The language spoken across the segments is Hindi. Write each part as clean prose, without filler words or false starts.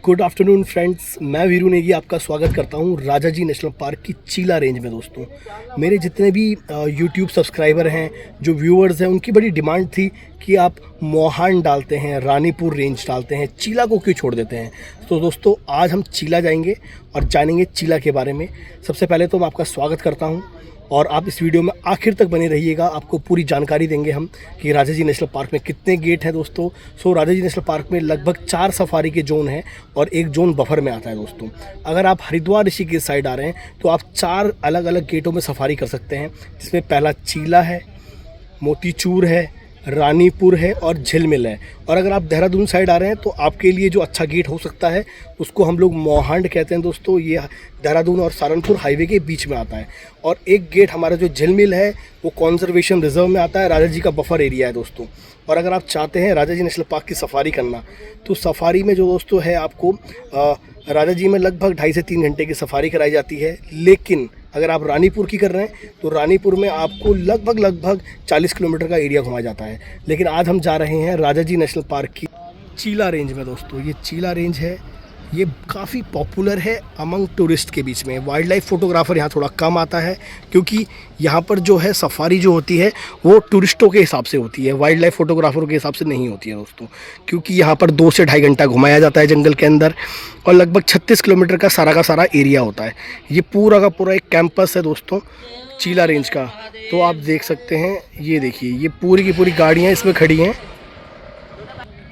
गुड आफ्टरनून फ्रेंड्स, मैं वीरू नेगी आपका स्वागत करता हूं राजाजी नेशनल पार्क की चीला रेंज में। दोस्तों, मेरे जितने भी यूट्यूब सब्सक्राइबर हैं, जो व्यूअर्स हैं, उनकी बड़ी डिमांड थी कि आप मोहान डालते हैं, रानीपुर रेंज डालते हैं, चीला को क्यों छोड़ देते हैं। तो दोस्तों, आज हम चीला जाएंगे और जानेंगे चीला के बारे में। सबसे पहले तो मैं आपका स्वागत करता हूँ और आप इस वीडियो में आखिर तक बने रहिएगा। आपको पूरी जानकारी देंगे हम कि राजाजी नेशनल पार्क में कितने गेट हैं दोस्तों। राजाजी नेशनल पार्क में लगभग 4 सफारी के जोन हैं और एक जोन बफर में आता है दोस्तों। अगर आप हरिद्वार ऋषिकेश साइड आ रहे हैं तो आप 4 अलग अलग गेटों में सफारी कर सकते हैं, जिसमें पहला चीला है, मोतीचूर है, रानीपुर है और झिलमिल है। और अगर आप देहरादून साइड आ रहे हैं तो आपके लिए जो अच्छा गेट हो सकता है उसको हम लोग मोहांड कहते हैं दोस्तों। ये देहरादून और सहारनपुर हाईवे के बीच में आता है। और एक गेट हमारा जो झिलमिल है वो कंजर्वेशन रिजर्व में आता है, राजाजी का बफर एरिया है दोस्तों। और अगर आप चाहते हैं राजाजी नेशनल पार्क की सफारी करना तो सफारी में जो दोस्तों है आपको राजाजी में लगभग 2.5 से 3 घंटे की सफारी कराई जाती है। लेकिन अगर आप रानीपुर की कर रहे हैं तो रानीपुर में आपको लगभग 40 किलोमीटर का एरिया घुमाया जाता है। लेकिन आज हम जा रहे हैं राजाजी नेशनल पार्क की चीला रेंज में दोस्तों। ये चीला रेंज है, ये काफ़ी पॉपुलर है अमंग टूरिस्ट के बीच में। वाइल्ड लाइफ फोटोग्राफर यहाँ थोड़ा कम आता है क्योंकि यहाँ पर जो है सफारी जो होती है वो टूरिस्टों के हिसाब से होती है, वाइल्ड लाइफ फोटोग्राफरों के हिसाब से नहीं होती है दोस्तों। क्योंकि यहाँ पर 2 से 2.5 घंटा घुमाया जाता है जंगल के अंदर और लगभग 36 किलोमीटर का सारा एरिया होता है। ये पूरा का पूरा एक कैंपस है दोस्तों चीला रेंज का। तो आप देख सकते हैं, ये देखिए, ये पूरी की पूरी गाड़ियाँ इसमें खड़ी हैं।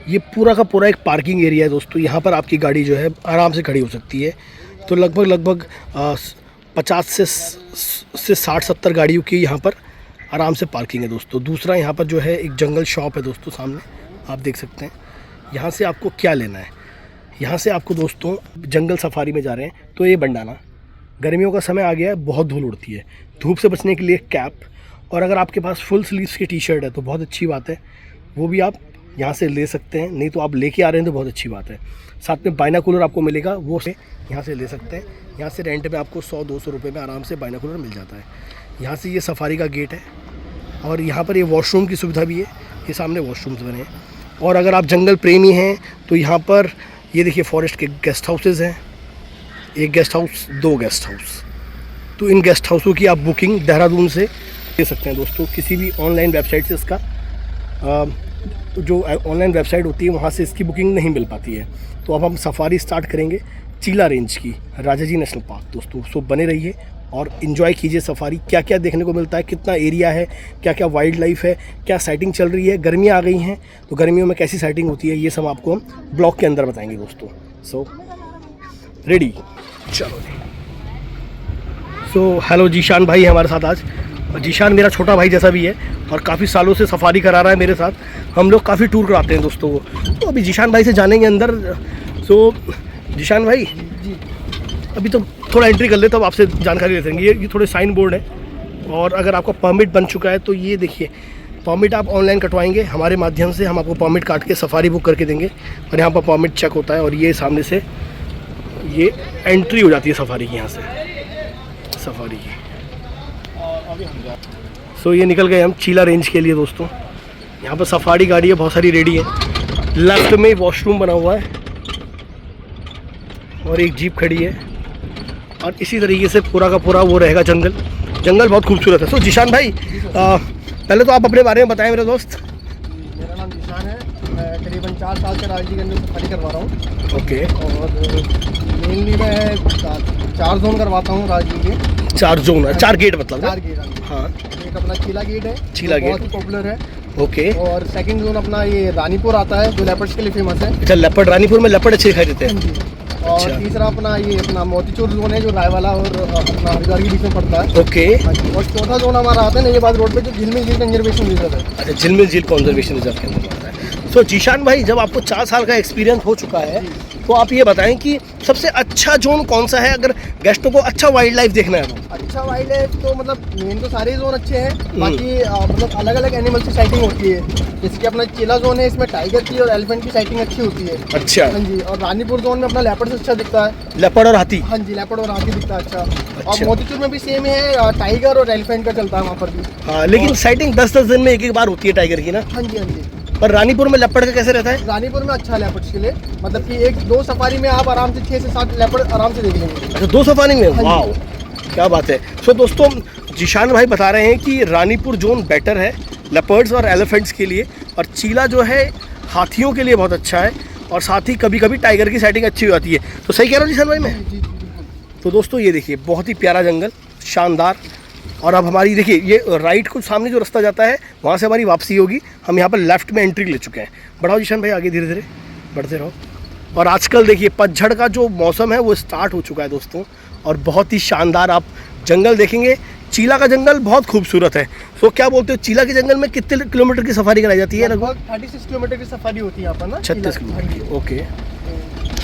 ये पूरा का पूरा एक पार्किंग एरिया है दोस्तों। यहाँ पर आपकी गाड़ी जो है आराम से खड़ी हो सकती है। तो लगभग 50 से 60-70 गाड़ियों की यहाँ पर आराम से पार्किंग है दोस्तों। दूसरा, यहाँ पर जो है एक जंगल शॉप है दोस्तों, सामने आप देख सकते हैं। यहाँ से आपको क्या लेना है, यहाँ से आपको दोस्तों जंगल सफारी में जा रहे हैं तो ये बंडाना, गर्मियों का समय आ गया है, बहुत धूल उड़ती है, धूप से बचने के लिए कैप, और अगर आपके पास फुल स्लीव्स की टी-शर्ट है तो बहुत अच्छी बात है, वो भी आप यहाँ से ले सकते हैं। नहीं तो आप लेके आ रहे हैं तो बहुत अच्छी बात है। साथ में बाइनाकुलर आपको मिलेगा, वो से यहाँ से ले सकते हैं। यहाँ से रेंट पे आपको 100-200 रुपये में आराम से बाइनाकुलर मिल जाता है। यहाँ से ये सफारी का गेट है और यहाँ पर ये वॉशरूम की सुविधा भी है। ये सामने वॉशरूम्स बने हैं। और अगर आप जंगल प्रेमी हैं तो यहाँ पर ये देखिए फॉरेस्ट के गेस्ट हाउसेज़ हैं, 1 गेस्ट हाउस, 2 गेस्ट हाउस। तो इन गेस्ट हाउसों की आप बुकिंग देहरादून से ले सकते हैं दोस्तों। किसी भी ऑनलाइन वेबसाइट से इसका जो ऑनलाइन वेबसाइट होती है वहाँ से इसकी बुकिंग नहीं मिल पाती है। तो अब हम सफारी स्टार्ट करेंगे चीला रेंज की, राजाजी नेशनल पार्क दोस्तों। बने रहिए और इन्जॉय कीजिए सफारी। क्या क्या देखने को मिलता है, कितना एरिया है, क्या क्या वाइल्ड लाइफ है, क्या साइटिंग चल रही है। गर्मियाँ आ गई हैं तो गर्मियों में कैसी साइटिंग होती है, ये सब आपको हम ब्लॉग के अंदर बताएंगे दोस्तों। रेडी, चलो जी। हेलो, जीशान भाई हमारे साथ आज। जीशान मेरा छोटा भाई जैसा भी है और काफ़ी सालों से सफारी करा रहा है मेरे साथ। हम लोग काफ़ी टूर कराते हैं दोस्तों को। तो अभी जीशान भाई से जानेंगे अंदर। जीशान भाई जी, अभी तो थोड़ा एंट्री कर ले तब आपसे जानकारी लेते हैं। ये थोड़े साइन बोर्ड है और अगर आपका परमिट बन चुका है तो ये देखिए, परमिट आप ऑनलाइन कटवाएंगे हमारे माध्यम से, हम आपको परमिट काट के सफारी बुक करके देंगे और यहाँ पर परमिट चेक होता है और ये सामने से ये एंट्री हो जाती है सफारी की, यहाँ से सफारी की। ये निकल गए हम चीला रेंज के लिए दोस्तों। यहाँ पर सफारी गाड़ी है, बहुत सारी रेडी है। लेफ्ट में वॉशरूम बना हुआ है और एक जीप खड़ी है और इसी तरीके से पूरा का पूरा वो रहेगा जंगल बहुत खूबसूरत है। जीशान भाई, पहले तो आप अपने बारे में बताएं मेरे दोस्त। मेरा नाम जीशान है, मैं करीबन 4 साल से राजगी के अंदर सफारी करवा रहा हूँ। ओके। और मेनली मैं 4 जोन करवाता हूँ राजगी के। 4 जोन है, 4 गेट मतलब? 4 गेट, हाँ। एक अपना चीला गेट है, चीला गेट बहुत ही पॉपुलर है। ओके। और सेकंड जोन अपना ये रानीपुर आता है जो लेपर्ड्स के लिए फेमस है। अच्छा, लेपर्ड, रानीपुर में लेपर्ड अच्छे दिखाई देते हैं। और अच्छा। तीसरा अपना ये अपना मोतीचूर जोन है जो रायवाला और अपना हरिद्वार के बीच में पड़ता है। ओके। और चौथा जोन हमारा आता है नैनीबाद रोड पे जो झिलमिल झील कंजर्वेशन रिजर्व है। अच्छा, झिलमिल झील कंजर्वेशन रिजर्व के अंदर आता है। जीशान भाई, जब आपको 4 साल का एक्सपीरियंस हो चुका है तो आप ये बताएं कि सबसे अच्छा जोन कौन सा है अगर गेस्टों को अच्छा वाइल्ड लाइफ देखना है तो? अच्छा वाइल्ड लाइफ तो मतलब मेन तो सारे जोन अच्छे हैं, बाकी मतलब अलग अलग एनिमल्स की साइटिंग होती है। जैसे कि अपना चीला जोन है, इसमें टाइगर की और एलिफेंट की साइटिंग अच्छी होती है। अच्छा। हाँ जी। और रानीपुर जोन में अपना लेपर्ड अच्छा दिखता है। लेपर्ड और हाथी? हाँ जी, लेपर्ड और हाथी दिखता है अच्छा। और मोतीचूर में भी सेम है, टाइगर और एलिफेंट का चलता है वहाँ पर भी। हाँ, लेकिन साइटिंग 10-10 दिन में एक बार होती है टाइगर की ना? हाँ जी, हाँ जी। पर रानीपुर में लेपर्ड का कैसे रहता है? रानीपुर में अच्छा है लेपर्ड्स के लिए, मतलब कि 1-2 सफारी में आप आराम से 6 से 7 लेपर्ड आराम से देख लेंगे। अच्छा 2 सफारी में, हाँ जी। वाह क्या बात है। सो दोस्तों जिशान भाई बता रहे हैं कि रानीपुर जोन बेटर है लेपर्ड्स और एलिफेंट्स के लिए, और चीला जो है हाथियों के लिए बहुत अच्छा है, और साथ ही कभी कभी टाइगर की सेटिंग अच्छी हो जाती है। तो सही कह रहा हूँ जिशान भाई मैं? जी जी बिल्कुल। तो दोस्तों ये देखिए बहुत ही प्यारा जंगल, शानदार। और अब हमारी देखिए ये राइट को सामने जो रास्ता जाता है वहाँ से हमारी वापसी होगी। हम यहाँ पर लेफ्ट में एंट्री ले चुके हैं। बढ़ाओ जिशान भाई आगे, धीरे धीरे बढ़ते रहो। और आजकल देखिए पतझड़ का जो मौसम है वो स्टार्ट हो चुका है दोस्तों, और बहुत ही शानदार आप जंगल देखेंगे। चीला का जंगल बहुत खूबसूरत है। तो क्या बोलते हो, चीला के जंगल में कितने किलोमीटर की सफारी कराई जाती है? लगभग 36 किलोमीटर की सफारी होती है यहाँ पर ना। 36 हाँ जी। Kilometre, okay.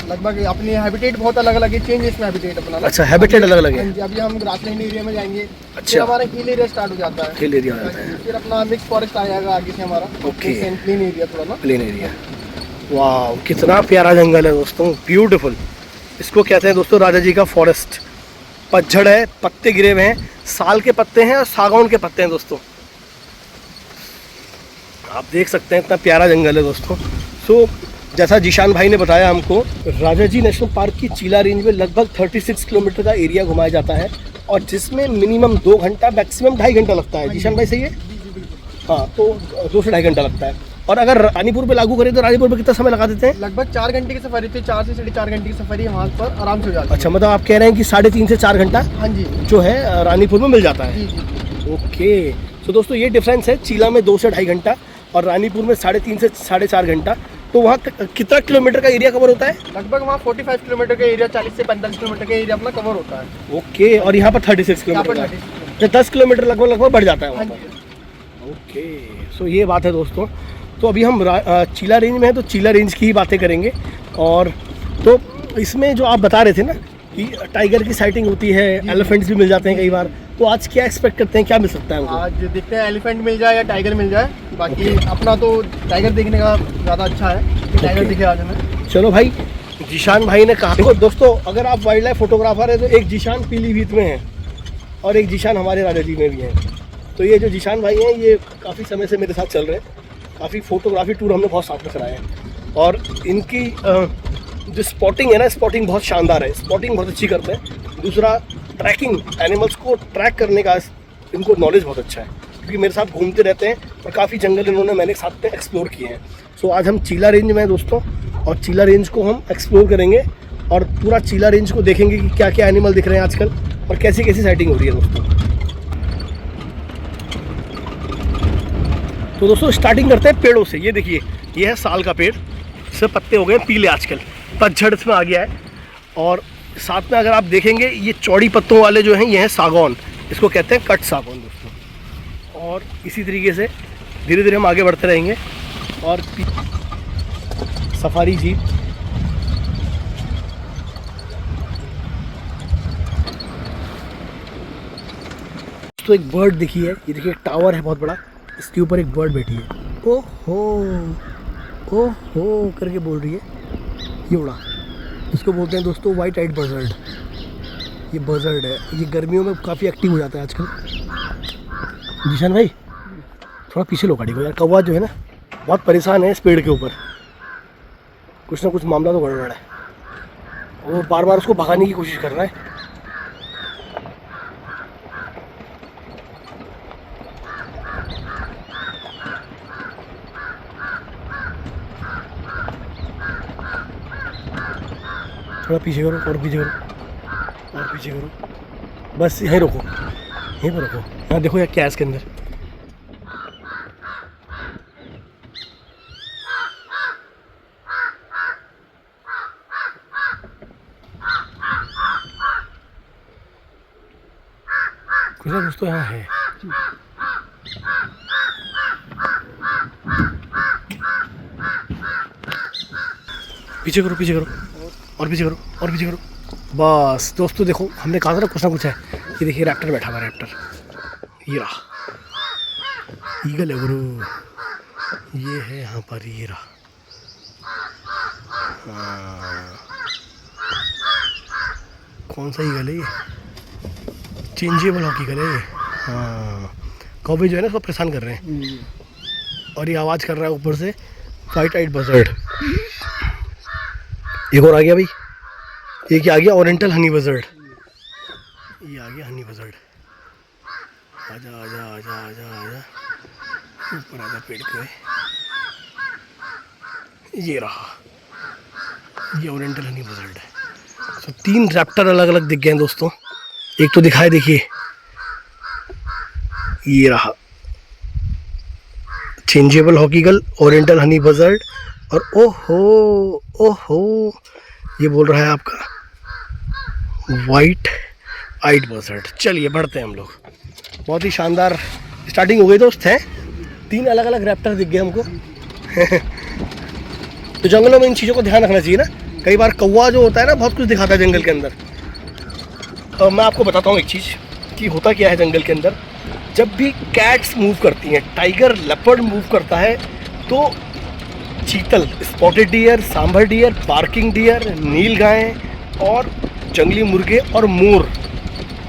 लगभग अपनी हैबिटेट बहुत अलग अलग है, चेंज इसमें हैबिटेट अपना ना। अच्छा हैबिटेट अलग अलग हाँ है। जी, अभी हम ग्रासलैंड एरिया में जाएंगे, अच्छा। फिर हमारा हिल एरिया स्टार्ट हो जाता है। हिल एरिया रहता है, फिर अपना मिक्स फॉरेस्ट आ जाएगा आगे से हमारा। ओके। प्लेन एरिया थोड़ा ना। Plain area. वाह कितना प्यारा जंगल है दोस्तों, ब्यूटीफुल। इसको कहते हैं दोस्तों राजा जी का फॉरेस्ट। पतझड़ है, पत्ते गिरे हुए हैं, साल के पत्ते हैं और सागौन के पत्ते हैं दोस्तों। आप देख सकते हैं इतना प्यारा जंगल है दोस्तों। सो जैसा जिशान भाई ने बताया हमको, राजा जी नेशनल पार्क की चीला रेंज में लगभग 36 किलोमीटर का एरिया घुमाया जाता है, और जिसमें मिनिमम 2 घंटा मैक्सिमम 2.5 घंटा लगता है। जिशान भाई सही है? जी जी बिल्कुल। हाँ, तो 2 से 2.5 घंटा लगता है। और अगर रानीपुर पे लागू करें तो रानीपुर पे कितना समय लगा देते हैं? लगभग 4 घंटे की सफारी थी, 4 से 4.5 घंटे की सफरी वहाँ पर आराम से हो जाती है। अच्छा मतलब आप कह रहे हैं कि 3.5 से 4 घंटा हाँ जी जो है रानीपुर में मिल जाता है। जी जी। ओके। सो दोस्तों ये डिफरेंस है, चीला में 2 से 2.5 घंटा और रानीपुर में 3.5 से 4.5 घंटा। तो वहाँ कितना किलोमीटर का एरिया कवर होता है? लगभग वहाँ 45 किलोमीटर का एरिया, 40 से 45 किलोमीटर का एरिया अपना कवर होता है। ओके। और यहाँ पर 36 यहाँ पर किलोमीटर 36 किलोमीटर। तो 10 किलोमीटर लगभग बढ़ जाता है हाँ वहाँ जी। पर। ओके। सो ये बात है दोस्तों। तो अभी हम चीला रेंज में हैं, तो चीला रेंज की ही बातें करेंगे। और तो इसमें जो आप बता रहे थे ना कि टाइगर की साइटिंग होती है, एलिफेंट्स भी मिल जाते हैं कई बार, तो आज क्या एक्सपेक्ट करते हैं, क्या मिल सकता है हमको? आज देखते हैं एलिफेंट मिल जाए या टाइगर मिल जाए। बाकी अपना तो टाइगर देखने का ज़्यादा अच्छा है कि टाइगर दिखे आज हमें। चलो भाई, जिशान भाई ने कहा, देखो दोस्तों अगर आप वाइल्ड लाइफ फोटोग्राफर है तो एक जिशान पीलीभीत में है और एक जिशान हमारे राजा जी में भी है। तो ये जो जिशान भाई हैं ये काफ़ी समय से मेरे साथ चल रहे हैं, काफ़ी फोटोग्राफी टूर हमने बहुत साथ में कराए हैं, और इनकी जो स्पॉटिंग है ना, स्पॉटिंग बहुत शानदार है, स्पॉटिंग बहुत अच्छी करते हैं। दूसरा ट्रैकिंग, एनिमल्स को ट्रैक करने का इनको नॉलेज बहुत अच्छा है, क्योंकि मेरे साथ घूमते रहते हैं और काफ़ी जंगल इन्होंने मैंने साथ में एक्सप्लोर किए हैं। सो आज हम चीला रेंज में हैं दोस्तों, और चीला रेंज को हम एक्सप्लोर करेंगे और पूरा चीला रेंज को देखेंगे कि क्या क्या एनिमल दिख रहे हैं आजकल और कैसी कैसी साइटिंग हो रही है दोस्तों। तो दोस्तों स्टार्टिंग करते हैं पेड़ों से। ये देखिए ये है साल का पेड़, इससे पत्ते हो गए पीले, आजकल पतझड़ इसमें आ गया है। और साथ में अगर आप देखेंगे ये चौड़ी पत्तों वाले जो हैं ये हैं सागौन, इसको कहते हैं कट सागौन दोस्तों। और इसी तरीके से धीरे धीरे हम आगे बढ़ते रहेंगे। और सफारी जीप, तो एक बर्ड देखिए, ये देखिए टावर है बहुत बड़ा, इसके ऊपर एक बर्ड बैठी है, ओहो ओहो करके बोल रही है, ये उड़ा। इसको बोलते हैं दोस्तों वाइट आइड बजर्ड। ये बजर्ड है, ये गर्मियों में काफ़ी एक्टिव हो जाता है आजकल। जिशान भाई थोड़ा पीछे लो गाड़ी को यार, कौवा जो है ना बहुत परेशान है इस पेड़ के ऊपर, कुछ ना कुछ मामला तो गड़बड़ है, वो बार बार उसको भगाने की कोशिश कर रहा है। थोड़ा पीछे करो और पीछे करो और पीछे करो, बस यहीं रोको, यहीं पर रोको। हाँ देखो यार क्या है इसके अंदर। कुछ ना कुछ तो यहाँ है। पीछे करो पीछे करो और पीछे करो और पीछे करो, बस दोस्तों देखो हमने कहा था ना कुछ है। ये देखिए रैप्टर बैठा हुआ है, रैप्टर, ये रहा, ईगल है गुरु, ये है यहाँ पर, ये रहा। हाँ। कौन सा ईगल है ये? चेंजेबल हॉकी ईगल है ये। हाँ, कौवे जो है ना उसको परेशान कर रहे हैं। और ये आवाज़ कर रहा है ऊपर से वाइट आइड बजर्ड। एक और आ गया भाई, ये क्या आ गया, ओरिएंटल हनी बजर्ड। ये आ गया हनी बजर्ड। आजा आजा आजा आजा आजा, ऊपर आजा पेड़ पे। ये रहा, ये ओरिएंटल हनी बजर्ड है। तो 3 रैप्टर अलग अलग दिख गए हैं दोस्तों। एक तो दिखाए, देखिए ये रहा चेंजेबल हॉकीगल, ओरिएंटल हनी बजर्ड, और ओहो ओहो ये बोल रहा है आपका वाइट आइड बजर्ड। चलिए बढ़ते हैं हम लोग। बहुत ही शानदार स्टार्टिंग हो गई दोस्त है। 3 अलग अलग रैप्टर दिख गए हमको। तो जंगलों में इन चीज़ों को ध्यान रखना चाहिए ना। कई बार कौवा जो होता है ना बहुत कुछ दिखाता है जंगल के अंदर। तो मैं आपको बताता हूँ एक चीज़ कि होता क्या है जंगल के अंदर। जब भी कैट्स मूव करती हैं, टाइगर, लेपर्ड मूव करता है, तो चीतल, स्पॉटेड डियर, सांभर डियर, बार्किंग डियर, नील गाय और जंगली मुर्गे और मोर,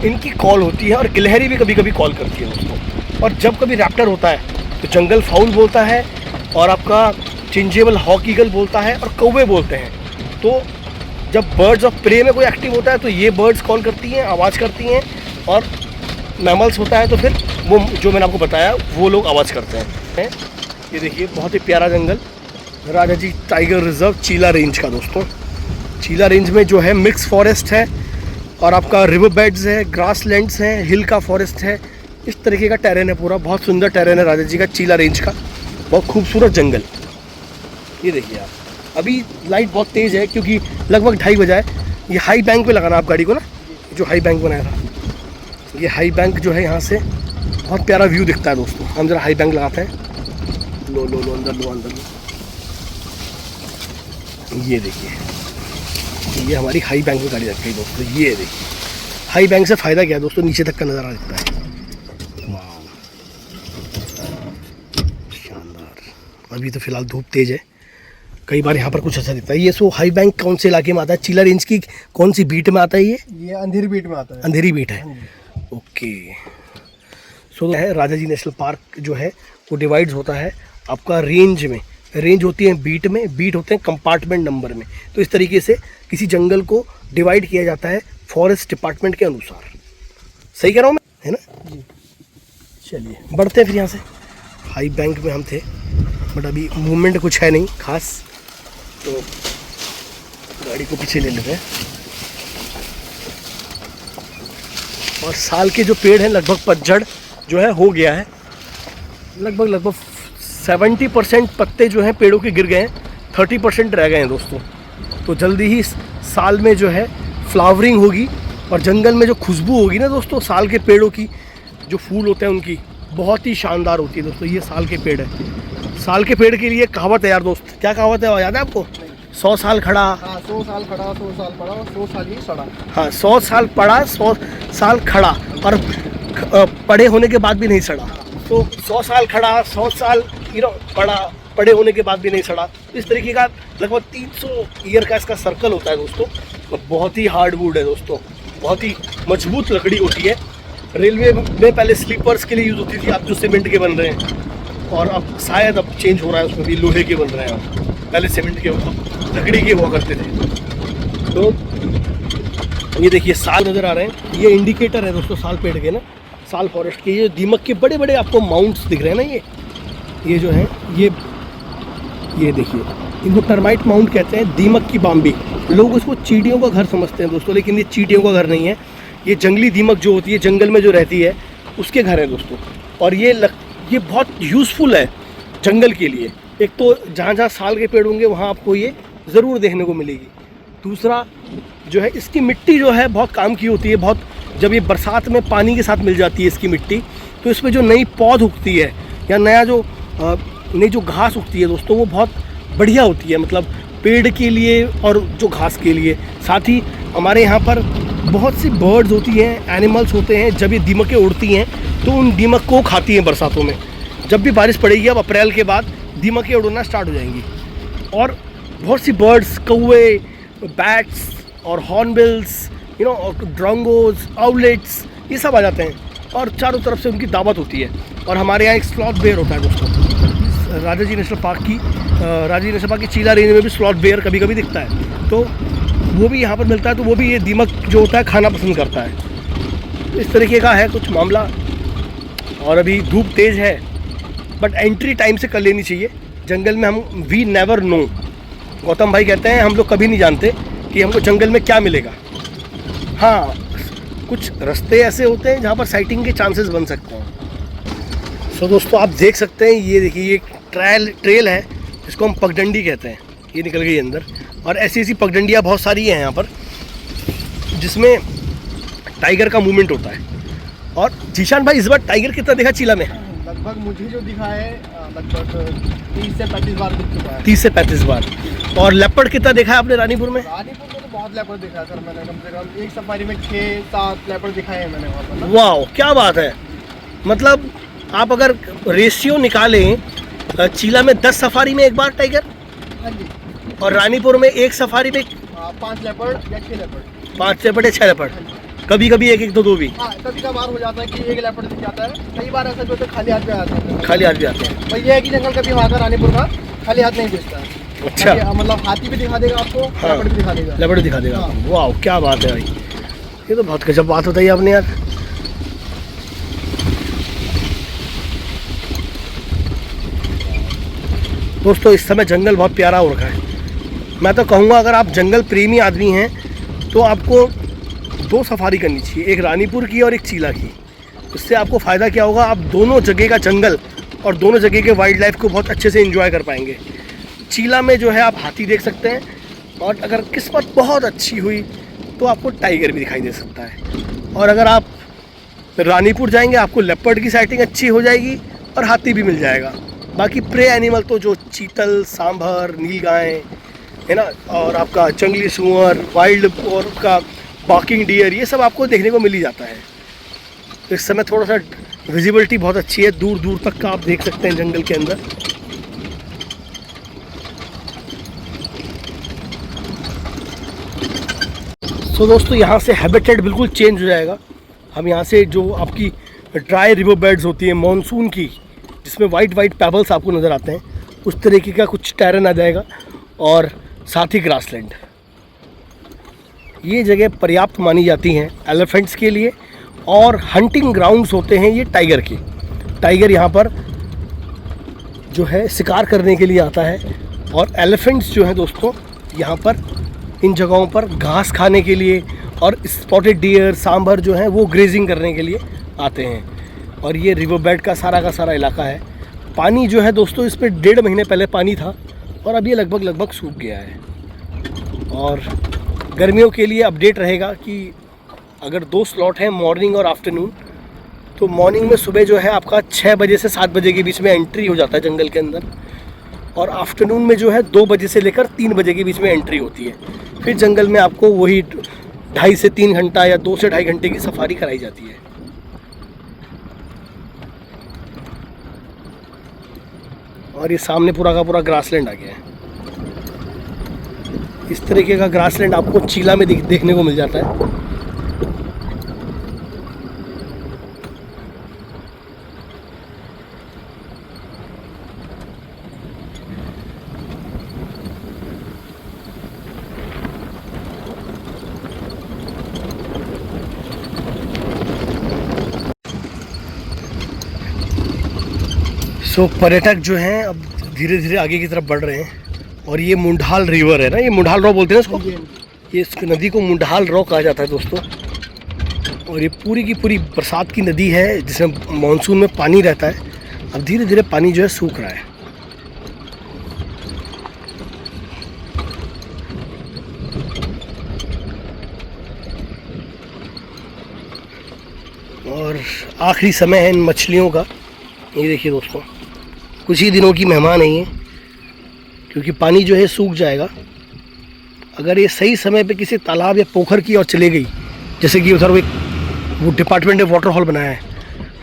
इनकी कॉल होती है। और गिलहरी भी कभी कभी कॉल करती है दोस्तों। और जब कभी रैप्टर होता है तो जंगल फाउल बोलता है, और आपका चेंजेबल हॉक ईगल बोलता है, और कौवे बोलते हैं। तो जब बर्ड्स ऑफ प्रे में कोई एक्टिव होता है तो ये बर्ड्स कॉल करती हैं, आवाज़ करती हैं, और मैमल्स होता है तो फिर वो जो मैंने आपको बताया वो लोग आवाज़ करते हैं। ये देखिए बहुत ही प्यारा जंगल, राजाजी टाइगर रिजर्व चीला रेंज का दोस्तों। चीला रेंज में जो है मिक्स फॉरेस्ट है, और आपका रिवर बेड्स है, ग्रास लैंड्स हैं, हिल का फॉरेस्ट है, इस तरीके का टेरेन है। पूरा बहुत सुंदर टेरेन है राजाजी का चीला रेंज का, बहुत खूबसूरत जंगल। ये देखिए आप, अभी लाइट बहुत तेज़ है क्योंकि लगभग 2:30 बजा है। ये हाई बैंक पे लगाना आप गाड़ी को ना, जो हाई बैंक बनाया था, ये हाई बैंक जो है यहाँ से बहुत प्यारा व्यू दिखता है दोस्तों। हम जरा हाई बैंक लगाते हैं। लो लो लो, अंदर लो, अंदर लो। ये देखिए, ये हमारी हाई बैंक में गाड़ी रखी है दोस्तों। ये देखिए हाई बैंक से फ़ायदा क्या है दोस्तों, नीचे तक का नज़ारा दिखता है। वाह शानदार। अभी तो फ़िलहाल धूप तेज़ है, कई बार यहाँ पर कुछ ऐसा दिखता है। ये सो हाई बैंक कौन से इलाके में आता है, चीला रेंज की कौन सी बीट में आता है? ये अंधेरी बीट में आता है। अंधेरी बीट है, ओके। सो है राजाजी नेशनल पार्क जो है वो डिवाइड्स होता है आपका रेंज में। रेंज होती है बीट में, बीट होते हैं कंपार्टमेंट नंबर में। तो इस तरीके से किसी जंगल को डिवाइड किया जाता है फॉरेस्ट डिपार्टमेंट के अनुसार। सही कह रहा हूँ मैं, है ना जी? चलिए बढ़ते हैं फिर यहाँ से। हाई बैंक में हम थे, बट अभी मूवमेंट कुछ है नहीं खास, तो गाड़ी को पीछे ले लेते हैं। और साल के जो पेड़ हैं लगभग पतझड़ जो है हो गया है। लगभग 70% पत्ते जो हैं पेड़ों के गिर गए हैं, 30% रह गए हैं दोस्तों। तो जल्दी ही साल में जो है फ्लावरिंग होगी, और जंगल में जो खुशबू होगी ना दोस्तों साल के पेड़ों की, जो फूल होते हैं उनकी, बहुत ही शानदार होती है दोस्तों। ये साल के पेड़ है। साल के पेड़ के लिए कहावत है यार दोस्त, क्या कहावत है याद है आपको? 100 साल खड़ा, 100 साल खड़ा, 100 साल पड़ा, 100 साल ही सड़ा। हाँ 100 साल पड़ा, 100 साल खड़ा, और पड़े होने के बाद भी नहीं सड़ा। तो 100 साल खड़ा, 100 साल पड़ा, पड़े होने के बाद भी नहीं सड़ा। इस तरीके का लगभग 300 ईयर का इसका सर्कल होता है दोस्तों। और बहुत ही हार्डवुड है दोस्तों, बहुत ही मजबूत लकड़ी होती है। रेलवे में पहले स्लीपर्स के लिए यूज़ होती थी, अब जो सीमेंट के बन रहे हैं, और अब शायद अब चेंज हो रहा है, उसमें भी लोहे के बन रहे हैं। अब पहले सीमेंट के, लकड़ी के हुआ करते थे। तो ये देखिए साल नज़र आ रहे हैं, ये इंडिकेटर है दोस्तों साल पेड़ के ना, साल फॉरेस्ट के। ये दीमक के बड़े बड़े आपको माउंट्स दिख रहे हैं ना, ये जो है ये देखिए, इनको टर्माइट माउंट कहते हैं, दीमक की बाम्बी। लोग उसको चींटियों का घर समझते हैं दोस्तों, लेकिन ये चींटियों का घर नहीं है। ये जंगली दीमक जो होती है, जंगल में जो रहती है, उसके घर है दोस्तों। और ये बहुत यूज़फुल है जंगल के लिए। एक तो जहाँ जहाँ साल के पेड़ होंगे वहाँ आपको ये ज़रूर देखने को मिलेगी। दूसरा जो है, इसकी मिट्टी जो है बहुत काम की होती है। बहुत जब ये बरसात में पानी के साथ मिल जाती है इसकी मिट्टी, तो इसमें जो नई पौध उगती है या नई जो घास उगती है दोस्तों, वो बहुत बढ़िया होती है, मतलब पेड़ के लिए और जो घास के लिए। साथ ही हमारे यहाँ पर बहुत सी बर्ड्स होती हैं, एनिमल्स होते हैं, जब ये दीमकें उड़ती हैं तो उन दीमक को खाती हैं बरसातों में। जब भी बारिश पड़ेगी अब अप्रैल के बाद दीमकें उड़ना स्टार्ट हो जाएंगी। और बहुत सी बर्ड्स, कौवे, बैट्स और हॉर्नबिल्स, ड्रंगोज, आउलेट्स, ये सब आ जाते हैं, और चारों तरफ से उनकी दावत होती है। और हमारे यहाँ एक स्लॉथ बेयर होता है दोस्तों, राजाजी नेशनल पार्क की चीला रेंज में भी स्लॉथ बेयर कभी कभी दिखता है, तो वो भी यहाँ पर मिलता है। तो वो भी ये दीमक जो होता है खाना पसंद करता है। इस तरीके का है कुछ मामला। और अभी धूप तेज़ है, बट एंट्री टाइम से कर लेनी चाहिए जंगल में। हम वी नेवर नो, गौतम भाई कहते हैं हम लोग कभी नहीं जानते कि हमको जंगल में क्या मिलेगा। हाँ, कुछ रास्ते ऐसे होते हैं जहाँ पर साइटिंग के चांसेस बन सकते हैं। सो दोस्तों आप देख सकते हैं, ये देखिए ये ट्रेल है जिसको हम पगडंडी कहते हैं। ये निकल गई अंदर, और ऐसी ऐसी पगडंडियाँ बहुत सारी हैं यहाँ पर जिसमें टाइगर का मूवमेंट होता है। और जीशान भाई, इस बार टाइगर कितना देखा चीला में? लगभग मुझे जो दिखा है लगभग 30 से 35 बार दिख चुका है। 30 से 35 बार। और लेपर्ड कितना देखा है आपने रानीपुर में? रानीपुर में तो बहुत लेपर्ड देखा है सर मैंने, कम से कम एक सफारी में 6-7 लेपर्ड दिखाए हैं मैंने वहाँ पर। वाह, क्या बात है। मतलब आप अगर रेशियो निकालें, चीला में 10 सफारी में एक बार टाइगर, हाँ जी, और रानीपुर में एक सफारी में 5 लेपर्ड या 6 लेपर्ड। 5 लेपर्ड या 6 लेपर्ड, कभी कभी एक दो भी। हाँ, कभी कभार हो जाता है कि एक लेपर्ड दिख जाता है। कई बार ऐसा जो होता है खाली हाथ पे आते हैं। खाली हाथ भी आते हैं। पर ये है कि जंगल कभी वहाँ का रानीपुर का खाली हाथ नहीं बेचता है। अच्छा, मतलब हाथी भी दिखा देगा आपको, हाँ, लेपर्ड भी दिखा देगा। लेपर्ड दिखा देगा। हाँ। वाह, क्या बात है भाई, ये तो बहुत गजब बात बताई आपने यार। दोस्तों इस समय जंगल बहुत प्यारा हो रखा है। मैं तो कहूँगा अगर आप जंगल प्रेमी आदमी हैं तो आपको 2 सफारी करनी चाहिए, एक रानीपुर की और एक चीला की। इससे आपको फ़ायदा क्या होगा, आप दोनों जगह का जंगल और दोनों जगह के वाइल्ड लाइफ को बहुत अच्छे से एंजॉय कर पाएंगे। चीला में जो है आप हाथी देख सकते हैं, और अगर किस्मत बहुत अच्छी हुई तो आपको टाइगर भी दिखाई दे सकता है। और अगर आप रानीपुर जाएंगे आपको लेपर्ड की साइटिंग अच्छी हो जाएगी और हाथी भी मिल जाएगा। बाकी प्रे एनिमल तो जो चीतल, सांभर, नीलगाय है ना, और आपका जंगली सूअर, वाइल्ड और का बाकिंग डियर, ये सब आपको देखने को मिल ही जाता है। तो इस समय थोड़ा सा विजिबिलिटी बहुत अच्छी है, दूर दूर तक का आप देख सकते हैं जंगल के अंदर। सो दोस्तों यहाँ से हैबिटेट बिल्कुल चेंज हो जाएगा। हम यहाँ से जो आपकी ड्राई रिवर बेड्स होती है मॉनसून की, जिसमें वाइट वाइट पेबल्स आपको नज़र आते हैं, उस तरीके का कुछ टेरेन आ जाएगा, और साथ ही ग्रासलैंड। ये जगह पर्याप्त मानी जाती हैं एलिफेंट्स के लिए, और हंटिंग ग्राउंड्स होते हैं ये टाइगर के। टाइगर यहाँ पर जो है शिकार करने के लिए आता है, और एलिफेंट्स जो हैं दोस्तों यहाँ पर इन जगहों पर घास खाने के लिए, और स्पॉटेड डियर, सांभर जो हैं वो ग्रेजिंग करने के लिए आते हैं। और ये रिवर बेड का सारा इलाका है। पानी जो है दोस्तों इस पर 1.5 महीने पहले पानी था, और अब ये लगभग सूख गया है। और गर्मियों के लिए अपडेट रहेगा कि अगर 2 स्लॉट हैं मॉर्निंग और आफ्टरनून, तो मॉर्निंग में सुबह जो है आपका 6 बजे से 7 बजे के बीच में एंट्री हो जाता है जंगल के अंदर, और आफ्टरनून में जो है 2 बजे से लेकर 3 बजे के बीच में एंट्री होती है। फिर जंगल में आपको वही 2.5 से 3 घंटा या 2 से 2.5 घंटे की सफारी कराई जाती है। और ये सामने पूरा का पूरा ग्रासलैंड आ गया है। इस तरीके का ग्रासलैंड आपको चीला में देखने को मिल जाता है। सो पर्यटक जो हैं अब धीरे धीरे आगे की तरफ बढ़ रहे हैं, और ये मुंडाल रिवर है ना, ये मुंडाल रॉ बोलते हैं इसको, ये इस नदी को मुंडाल रॉ कहा जाता है दोस्तों। और ये पूरी की पूरी बरसात की नदी है जिसमें मानसून में पानी रहता है। अब धीरे धीरे पानी जो है सूख रहा है। और आखिरी समय है इन मछलियों का। ये देखिए दोस्तों, कुछ ही दिनों की मेहमान है ये, क्योंकि पानी जो है सूख जाएगा। अगर ये सही समय पे किसी तालाब या पोखर की ओर चले गई, जैसे कि उधर वो डिपार्टमेंट ने वाटर हॉल बनाया है,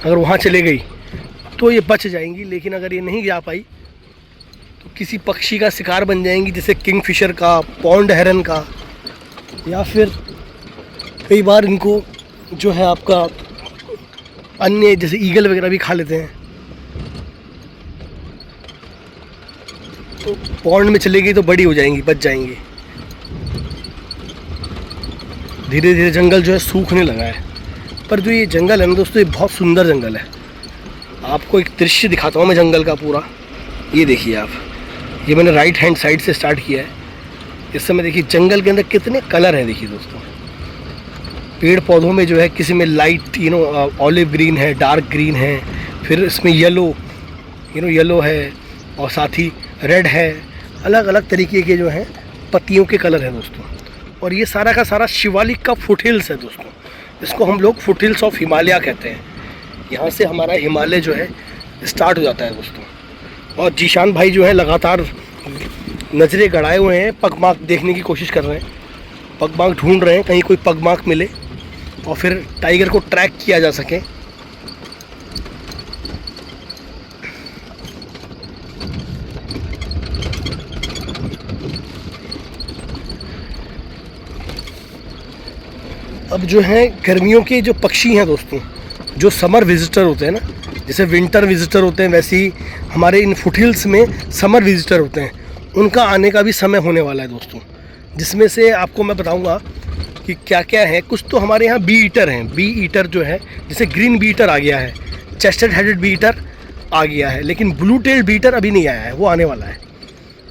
अगर वहाँ चले गई तो ये बच जाएंगी। लेकिन अगर ये नहीं जा पाई तो किसी पक्षी का शिकार बन जाएंगी, जैसे किंगफिशर का, पॉन्ड हेरन का, या फिर कई बार इनको जो है आपका अन्य जैसे ईगल वगैरह भी खा लेते हैं। तो पॉन्ड में चलेगी तो बड़ी हो जाएंगी, बच जाएंगी। धीरे धीरे जंगल जो है सूखने लगा है, पर जो ये जंगल है ना दोस्तों, ये बहुत सुंदर जंगल है। आपको एक दृश्य दिखाता हूँ मैं जंगल का पूरा। ये देखिए आप, ये मैंने राइट हैंड साइड से स्टार्ट किया है। इस समय देखिए जंगल के अंदर कितने कलर हैं। देखिए दोस्तों, पेड़ पौधों में जो है किसी में लाइट ऑलिव ग्रीन है, डार्क ग्रीन है, फिर इसमें येलो है, और साथ ही रेड है। अलग अलग तरीके के जो हैं पत्तियों के कलर हैं दोस्तों। और ये सारा का सारा शिवालिक का फुट हिल्स है दोस्तों। इसको हम लोग फुट हिल्स ऑफ हिमालय कहते हैं। यहाँ से हमारा हिमालय जो है स्टार्ट हो जाता है दोस्तों। और जीशान भाई जो है लगातार नज़रें गड़ाए हुए हैं, पगमार्क देखने की कोशिश कर रहे हैं, पगमार्क ढूंढ रहे हैं, कहीं कोई पगमार्क मिले और फिर टाइगर को ट्रैक किया जा सके। अब जो है गर्मियों के जो पक्षी हैं दोस्तों, जो समर विजिटर होते हैं ना, जैसे विंटर विजिटर होते हैं, वैसे ही हमारे इन फुटहिल्स में समर विजिटर होते हैं। उनका आने का भी समय होने वाला है दोस्तों, जिसमें से आपको मैं बताऊंगा कि क्या क्या है। कुछ तो हमारे यहाँ बी ईटर हैं। बी ईटर जो है, जैसे ग्रीन बी ईटर आ गया है, चेस्टेड हेडेड बी ईटर आ गया है, लेकिन ब्लू टेल्ड बी ईटर अभी नहीं आया है, वो आने वाला है।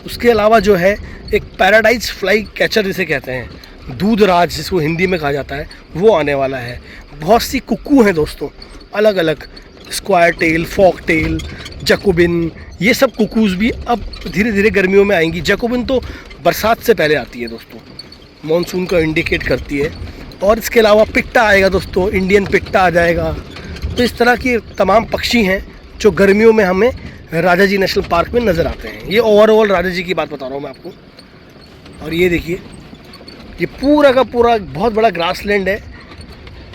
उसके अलावा जो है एक पैराडाइज फ्लाई कैचर जिसे कहते हैं, दूधराज जिसको हिंदी में कहा जाता है, वो आने वाला है। बहुत सी कुक्कू हैं दोस्तों, अलग अलग, square tail, fork tail, Jacobin, ये सब कुकूज़ भी अब धीरे धीरे गर्मियों में आएंगी। जैकोबिन तो बरसात से पहले आती है दोस्तों, मॉनसून का इंडिकेट करती है। और इसके अलावा पिट्टा आएगा दोस्तों, इंडियन पिट्टा आ जाएगा। तो इस तरह के तमाम पक्षी हैं जो गर्मियों में हमें राजा जी नेशनल पार्क में नज़र आते हैं। ये ओवरऑल राजा जी की बात बता रहा हूँ मैं आपको। और ये देखिए, ये पूरा का पूरा बहुत बड़ा ग्रास लैंड है,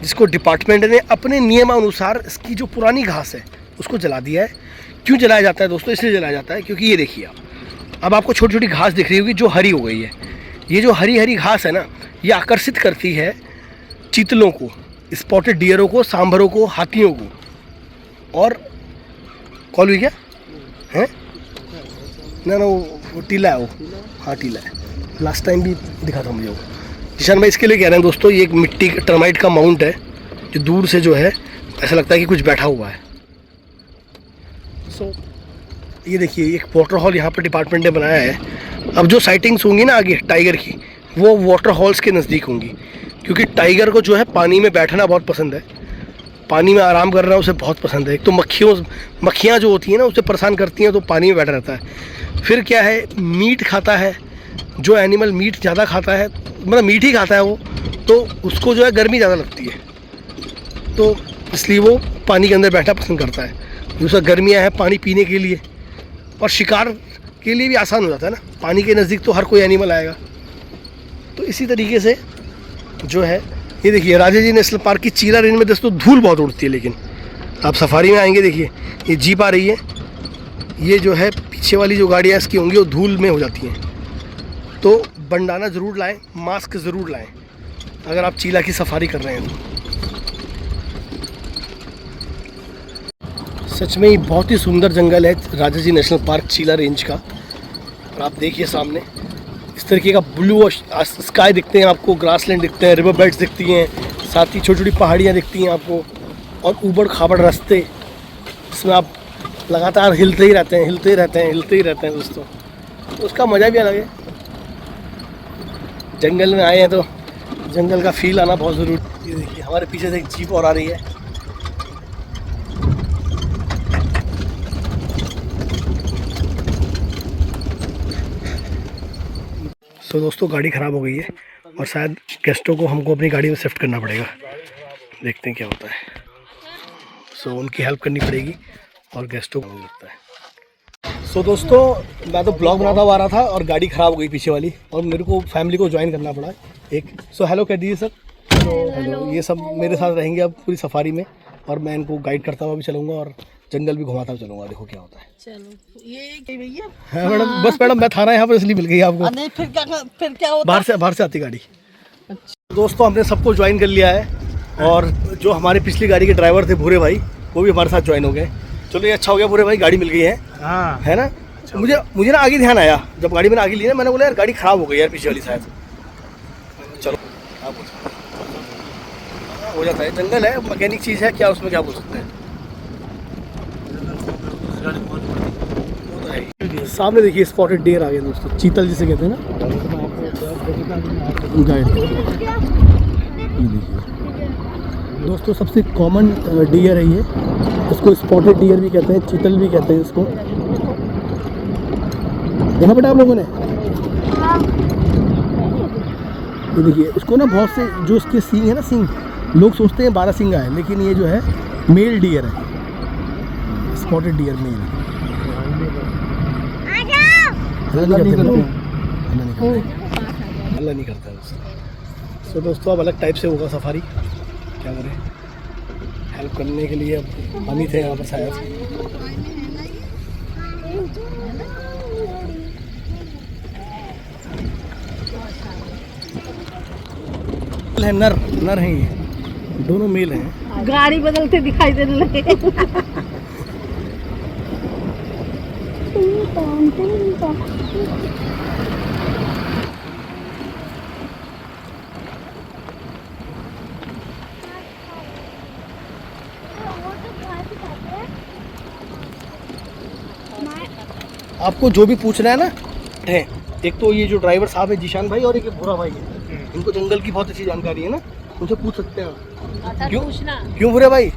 जिसको डिपार्टमेंट ने अपने नियमानुसार इसकी जो पुरानी घास है उसको जला दिया है। क्यों जलाया जाता है दोस्तों? इसलिए जलाया जाता है क्योंकि ये देखिए आप, अब आपको छोटी छोटी घास दिख रही होगी जो हरी हो गई है। ये जो हरी हरी घास है ना, ये आकर्षित करती है चीतलों को, स्पॉटेड डियरों को, सांभरों को, हाथियों को। और कॉल हुई क्या है ना, वो टीला है, वो हाँ टीला है। लास्ट टाइम भी दिखा था मुझे वो। किशन भाई इसके लिए कह रहे हैं दोस्तों, ये एक मिट्टी टर्माइट का माउंट है, जो दूर से जो है ऐसा लगता है कि कुछ बैठा हुआ है। ये देखिए, एक वाटर हॉल यहाँ पर डिपार्टमेंट ने बनाया है। अब जो साइटिंग्स होंगी ना आगे टाइगर की, वो वाटर हॉल्स के नज़दीक होंगी, क्योंकि टाइगर को जो है पानी में बैठना बहुत पसंद है, पानी में आराम करना उसे बहुत पसंद है। एक तो मक्खियाँ जो होती हैं ना, उसे परेशान करती हैं, तो पानी में बैठा रहता है। फिर क्या है, मीट खाता है। जो एनिमल मीट ज़्यादा खाता है, मतलब मीट ही खाता है वो, तो उसको जो है गर्मी ज़्यादा लगती है, तो इसलिए वो पानी के अंदर बैठना पसंद करता है। दूसरा गर्मियाँ हैं पानी पीने के लिए, और शिकार के लिए भी आसान हो जाता है ना, पानी के नज़दीक तो हर कोई एनिमल आएगा। तो इसी तरीके से जो है, ये देखिए राजा जी नेशनल पार्क की चीला रेंज में दोस्तों धूल बहुत उड़ती है, लेकिन आप सफारी में आएंगे, देखिए ये जीप आ रही है, ये जो है पीछे वाली जो गाड़ियाँ इसकी होंगी वो धूल में हो जाती हैं। तो बंडाना ज़रूर लाएं, मास्क ज़रूर लाएं अगर आप चीला की सफारी कर रहे हैं तो। सच में ही बहुत ही सुंदर जंगल है राजा जी नेशनल पार्क चीला रेंज का। और आप देखिए सामने इस तरीके का ब्लू स्काई दिखते हैं आपको, ग्रासलैंड दिखते हैं, रिवर बेड्स दिखती हैं, साथ ही छोटी छोटी पहाड़ियाँ दिखती हैं आपको, और ऊबड़ खाबड़ रास्ते, इसमें आप लगातार हिलते ही रहते हैं दोस्तों। तो उसका मज़ा भी अलग है। जंगल में आए हैं तो जंगल का फील आना बहुत ज़रूरी। ये देखिए हमारे पीछे से एक जीप और आ रही है। तो दोस्तों गाड़ी ख़राब हो गई है, और शायद गेस्टों को हमको अपनी गाड़ी में शिफ्ट करना पड़ेगा। देखते हैं क्या होता है। उनकी हेल्प करनी पड़ेगी और गेस्टों को लगता है। दोस्तों मैं तो ब्लॉग बनाता हुआ आ रहा था और गाड़ी ख़राब हो गई पीछे वाली, और मेरे को फैमिली को ज्वाइन करना पड़ा एक। हेलो कह दीजिए सर। हेलो। ये सब मेरे साथ रहेंगे अब पूरी सफारी में, और मैं इनको गाइड करता हुआ भी चलूँगा और जंगल भी घुमाता हुआ चलूँगा। देखो क्या होता है। चलो ये भैया। हाँ मैडम, बस मैडम मैं था ना यहाँ पर, इसलिए मिल गई आपको। नहीं फिर क्या होता है? बाहर से आती गाड़ी। दोस्तों हमने सबको ज्वाइन कर लिया है, और जो हमारे पिछली गाड़ी के ड्राइवर थे भूरे भाई, वो भी हमारे साथ ज्वाइन हो गए। चलो ये अच्छा हो गया भूरे भाई, गाड़ी मिल गई है। हाँ है ना। मुझे ना आगे ध्यान आया, जब गाड़ी मैंने आगे ली ना, मैंने बोला यार गाड़ी ख़राब हो गई यार पीछे वाली शायद। चलो आप हो जाता है, जंगल है, मैकेनिक चीज़ है, क्या उसमें क्या बोल सकते हैं। सामने देखिए स्पॉटेड डियर आ गए दोस्तों, चीतल जिसे कहते हैं ना गाइड। ये देखिए दोस्तों, सबसे कॉमन डियर है ये, इसको स्पॉटेड डियर भी कहते हैं, चीतल भी कहते हैं इसको। देखा बेटा आप लोगों ने, ये देखिए इसको ना, बहुत से जो इसके सींग है ना, सींग लोग सोचते हैं 12 सींगा है, लेकिन ये जो है मेल डियर है, स्पॉटेड डियर मेल। अल्लाह नहीं करता है उससे। सो दोस्तों, अब अलग टाइप से होगा सफारी, क्या करें, हेल्प करने के लिए अब हम ही थे यहाँ पर शायद। है नर हैं ये, दोनों मेल हैं। गाड़ी बदलते दिखाई देने लगे। आपको जो भी पूछना है ना है, एक तो ये जो ड्राइवर साहब है जीशान भाई, और एक भूरा भाई है, इनको जंगल की बहुत अच्छी जानकारी है ना, उनसे पूछ सकते हैं आप। क्यों क्यों भूरे भाई?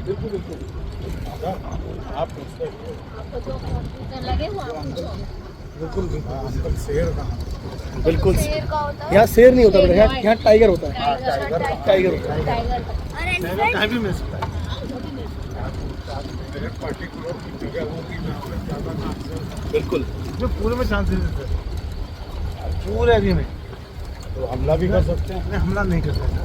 बिल्कुल यहाँ शेर नहीं होता, यहाँ टाइगर होता है, टाइगर होता है। बिल्कुल पूरे में चांसेस है, पूरे एरिया में तो हमला भी कर सकते हैं। नहीं, हमला नहीं कर सकते।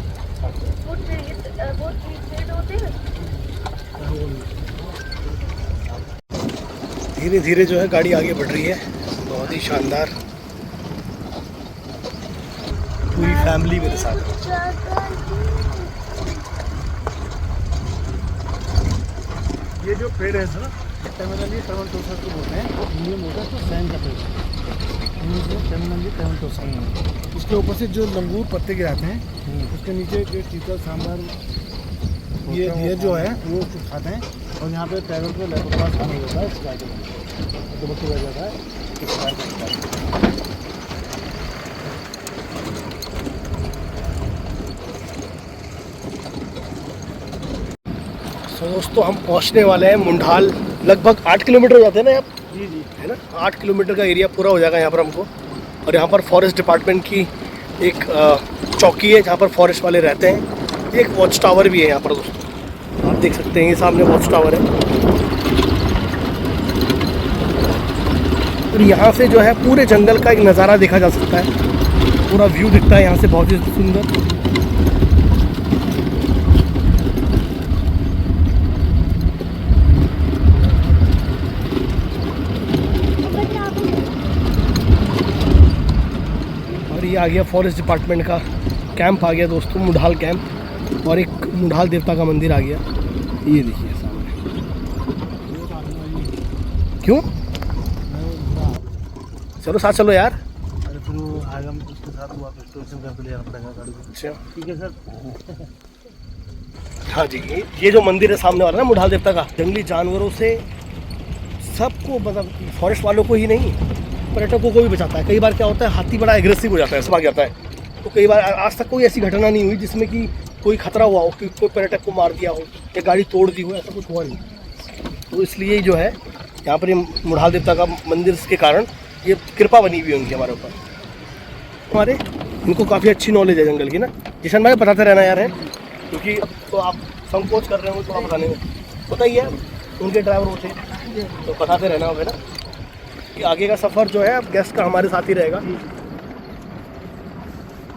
धीरे धीरे जो है गाड़ी आगे बढ़ रही है, बहुत ही शानदार, पूरी फैमिली मेरे साथ है। ये जो पेड़ है सर, टर्मिनली टर्मोटोसा को बोलते हैं, इंडियन होता है तो सैन का पेड़, टर्मिनली टर्मोटोसा। उसके ऊपर से जो लंगूर पत्ते गिराते हैं, उसके नीचे जो चीतल सांभर ये डियर जो है वो कुछ खाते हैं, और यहाँ पे टाइगर को लेपर्ड खाना होता है, इस गाय के तो बच्चे रह जाता है इस गाय के। तो दोस्तों, हम पहुंचने वाले हैं मुंडाल, लगभग 8 किलोमीटर हो जाते हैं ना आप, जी जी है ना, 8 किलोमीटर का एरिया पूरा हो जाएगा यहाँ पर हमको। और यहाँ पर फॉरेस्ट डिपार्टमेंट की एक चौकी है जहाँ पर फॉरेस्ट वाले रहते हैं, एक वॉच टावर भी है यहाँ पर दोस्तों, आप देख सकते हैं, ये सामने वॉच टावर है। और यहाँ से जो है पूरे जंगल का एक नज़ारा देखा जा सकता है, पूरा व्यू दिखता है यहाँ से, बहुत ही सुंदर। ये आ गया फॉरेस्ट डिपार्टमेंट का कैंप, आ गया दोस्तों, मुंडाल कैंप, और एक मुंडाल देवता का मंदिर आ गया, ये देखिए सामने। क्यों? चलो साथ चलो यार। अरे फिर वो आएगा, उसके साथ हुआ तो स्टेशन करके ले जाना पड़ेगा गाड़ी को। अच्छा ठीक है सर। हाँ जी, ये जो मंदिर है सामने वाला ना, मुंडाल देवता का, जंगली जानवरों से सबको, मतलब फॉरेस्ट वालों को ही नहीं, पर्यटकों को भी बचाता है। कई बार क्या होता है, हाथी बड़ा एग्रेसिव हो जाता है, सब आ जाता है, तो कई बार, आज तक कोई ऐसी घटना नहीं हुई जिसमें कि कोई खतरा हुआ हो कि कोई पर्यटक को मार दिया हो या गाड़ी तोड़ दी हो, ऐसा कुछ हुआ नहीं। तो इसलिए जो है यहाँ पर ये मुंडाल देवता का मंदिर के कारण ये कृपा बनी हुई है उनकी हमारे ऊपर। हमारे इनको काफ़ी अच्छी नॉलेज है जंगल की ना, जिशन भाई बताते रहना यार है, क्योंकि तो आप संकोच कर रहे हो तो आप बताने में, पता ही है उनके ड्राइवर वो थे, तो बताते रहना होगा ना कि आगे का सफ़र जो है अब गेस्ट का हमारे साथ ही रहेगा।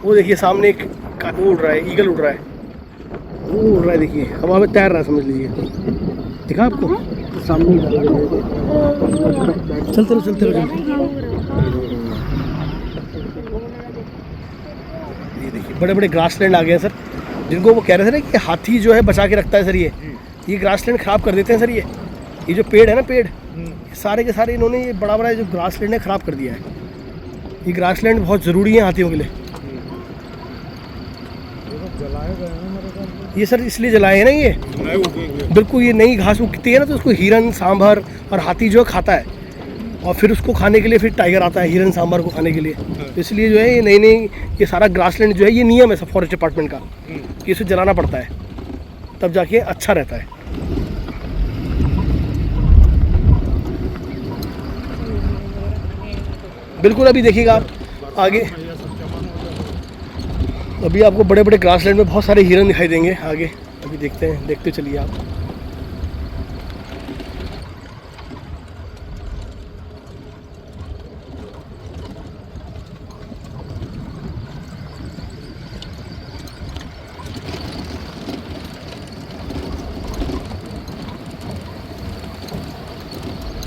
वो देखिए सामने एक वो उड़ रहा है, ईगल उड़ रहा है, वो उड़ रहा है, देखिए हवा में तैर रहा है, समझ लीजिए, दिखा आपको सामने। चलते रहो चलते रहो। ये देखिए बड़े बड़े ग्रासलैंड आ गए हैं सर, जिनको वो कह रहे थे ना कि हाथी जो है बचा के रखता है सर, ये ग्रासलैंड ख़राब कर देते हैं सर। ये जो पेड़ है ना, पेड़ सारे के सारे इन्होंने ये बड़ा बड़ा जो ग्रास लैंड है ख़राब कर दिया है। ये ग्रास लैंड बहुत ज़रूरी है हाथियों के लिए। जलाए गए हैं मेरे ख्याल से। ये सर इसलिए जलाए हैं ना, ये बिल्कुल ये नई घास उगती है ना, तो उसको हिरन सांभर और हाथी जो है खाता है, और फिर उसको खाने के लिए फिर टाइगर आता है हिरन सांभर को खाने के लिए। तो इसलिए जो है ये नई नई ये सारा ग्रासलैंड जो है, ये नियम है सब फॉरेस्ट डिपार्टमेंट का कि इसे जलाना पड़ता है, तब जाके अच्छा रहता है। बिल्कुल अभी देखिएगा आप आगे, अभी आपको बड़े बड़े ग्रासलैंड में बहुत सारे हिरन दिखाई देंगे आगे। अभी देखते हैं, देखते चलिए आप।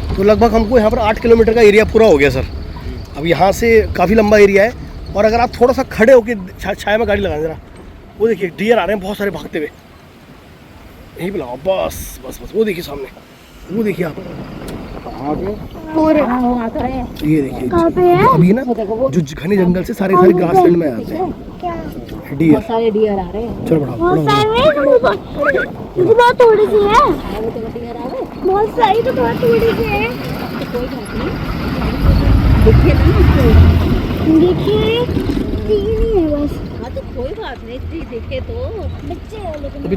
तो लगभग हमको यहाँ पर 8 किलोमीटर का एरिया पूरा हो गया सर। अब यहाँ से काफ़ी लंबा एरिया है, और अगर आप थोड़ा सा खड़े होकर छाया में गाड़ी लगाएं ज़रा, वो देखिए डियर आ रहे हैं बहुत सारे भागते हुए। यहीं बुलाओ, बस बस बस, वो देखिए सामने, वो देखिए आप ये देखिए अभी ना जो घने जंगल से सारे सारे ग्रासलैंड में आते हैं डियर। सारे डियर आ रहे हैं। चलो बढ़ाओ बहुत थोड़ी सी है, बहुत सारी तो बहुत थोड़ी सी है। देखिए ना उसको। देखिए तीन ही है बस। हाँ तो कोई बात नहीं, देखे तो बच्चे हैं लेकिन अभी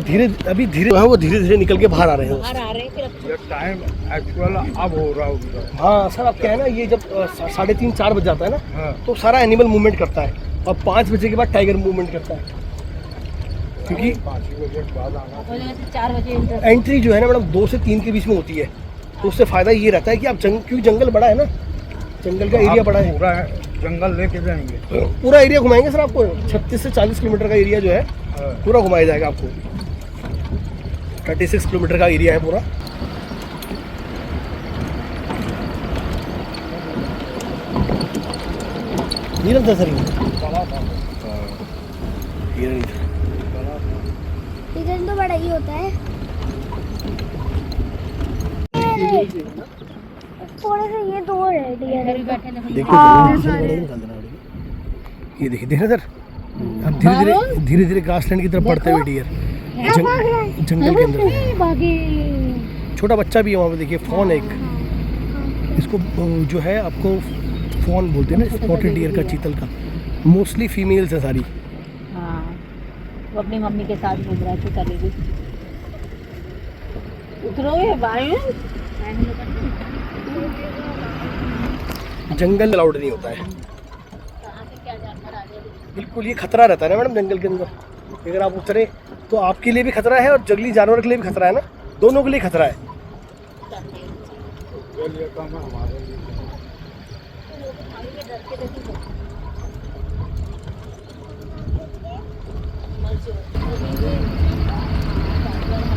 धीरे जो है वो धीरे धीरे निकल के बाहर आ रहे हैं। बाहर आ रहे हैं फिर। ये टाइम एक्चुअल अब हो रहा होगा। हाँ सर, अब क्या है ना, ये जब 3:30-4 बज जाता है ना, हाँ। तो सारा एनिमल मूवमेंट करता है, और 5 बजे के बाद टाइगर मूवमेंट करता है। क्योंकि 5 बजे के बाद आना। 4 बजे एंट्री जो है ना मैडम 2 से 3 के बीच में होती है, तो उससे फ़ायदा ये रहता है कि आप क्योंकि जंगल बड़ा है ना, जंगल का एरिया बड़ा है, पूरा जंगल लेके जाएंगे। पूरा एरिया घुमाएंगे सर आपको। 36 से 40 किलोमीटर का एरिया जो है पूरा घुमाया जाएगा आपको। 36 किलोमीटर का एरिया है पूरा। हिरन था सर, हिरन इधर तो बड़ा ही होता है। थोड़े से ये दो है डियर। देखिए ये देखिए देखिए सर, अब धीरे धीरे ग्रासलैंड की तरफ बढ़ते हुए डियर जंगल के अंदर। छोटा बच्चा भी है वहाँ पे, देखिए फॉन है एक, इसको जो है आपको फॉन बोलते हैं ना, स्पॉटेड डियर का, चीतल का। मोस्टली फीमेल्स है सारी। हाँ, वो अपनी मम्मी के साथ घूम रहा है, तो चलेगी। उतरोगे बाएं? जंगल अलाउड नहीं होता है बिल्कुल, ये खतरा रहता है ना मैडम जंगल के अंदर। अगर आप उतरे तो आपके लिए भी खतरा है, और जंगली जानवर के लिए भी खतरा है ना, दोनों के लिए खतरा है।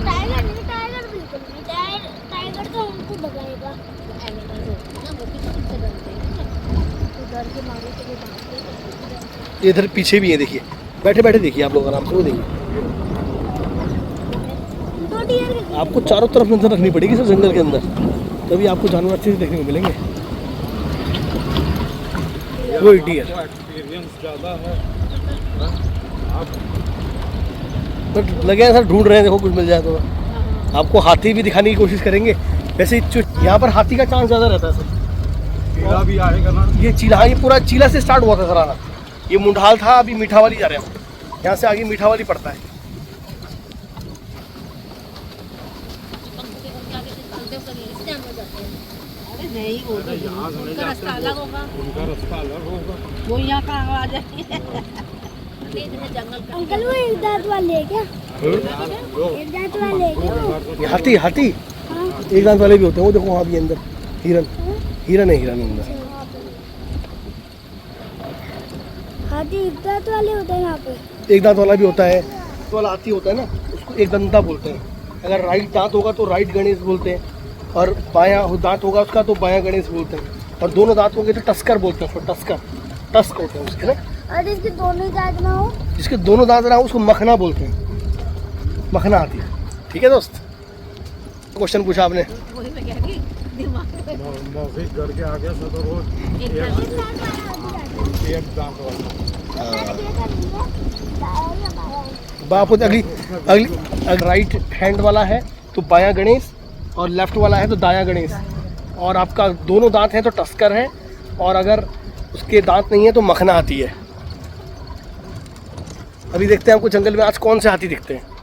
टाइगर नहीं, टाइगर बिल्कुल नहीं, टाइगर तो हमको भगाएगा। ये इधर पीछे भी है, देखिए बैठे बैठे देखिए आप लोग आराम से, वो देखिए। दो डियर आपको चारों तरफ नजर रखनी पड़ेगी सर जंगल के अंदर, तभी आपको जानवर अच्छे से देखने को मिलेंगे। वो डियर एक्सपीरियंस ज़्यादा है। बट लगे हैं सर, ढूंढ रहे हैं, देखो कुछ मिल जाए तो। आपको हाथी भी दिखाने की कोशिश करेंगे। वैसे यहाँ पर हाथी का चांस ज़्यादा रहता है सर। चीला भी आएगा ना। ये चीला, हाँ ये पूरा चीला से स्टार्ट हुआ था सर आना। ये मुंडाल था, अभी मीठावाली जा रहे हैं हम। यहाँ से आगे मीठावाली पड़ता है। अरे नहीं, वो तो उनका रास्ता अलग होगा, उनका रास्ता अलग होगा। वो यहाँ का आ जाएंगे। जंगल का अंकल वो एक दांत वाले है क्या? एक दांत वाले है क्या वो? ये हाथी हाथी एक दांत वाले भी होते हैं, वो देखो वहाँ भी अंदर हिरन, हिरन है, हिरन अंदर। हाथी एक दांत वाले होते हैं यहाँ पे। एक दांत वाला भी होता है, तो वाला हाथी होता है ना, उसको एक दंता बोलते हैं। अगर राइट दांत होगा तो राइट गणेश बोलते हैं, और बायां दांत होगा उसका तो बायां गणेश बोलते हैं, और दोनों दांत होंगे तो टस्कर बोलते हैं उसको, टस्कर, टस्क होते हैं उसके ना। और जिसके दोनों ही दांत ना हो, जिसके दोनों दांत ना हो उसको मखना बोलते हैं, मखना हाथी। ठीक है दोस्त, क्वेश्चन पूछा आपने। वही मैं कह रही मौसी घर के आगे से तो रोज एक दांत वाला बाप अगली अगली राइट हैंड वाला है तो बायां गणेश और लेफ्ट वाला है तो दायां गणेश, और आपका दोनों दांत हैं तो टस्कर है, और अगर उसके दांत नहीं है तो मखना हाथी है। अभी देखते हैं आपको जंगल में आज कौन से हाथी दिखते हैं।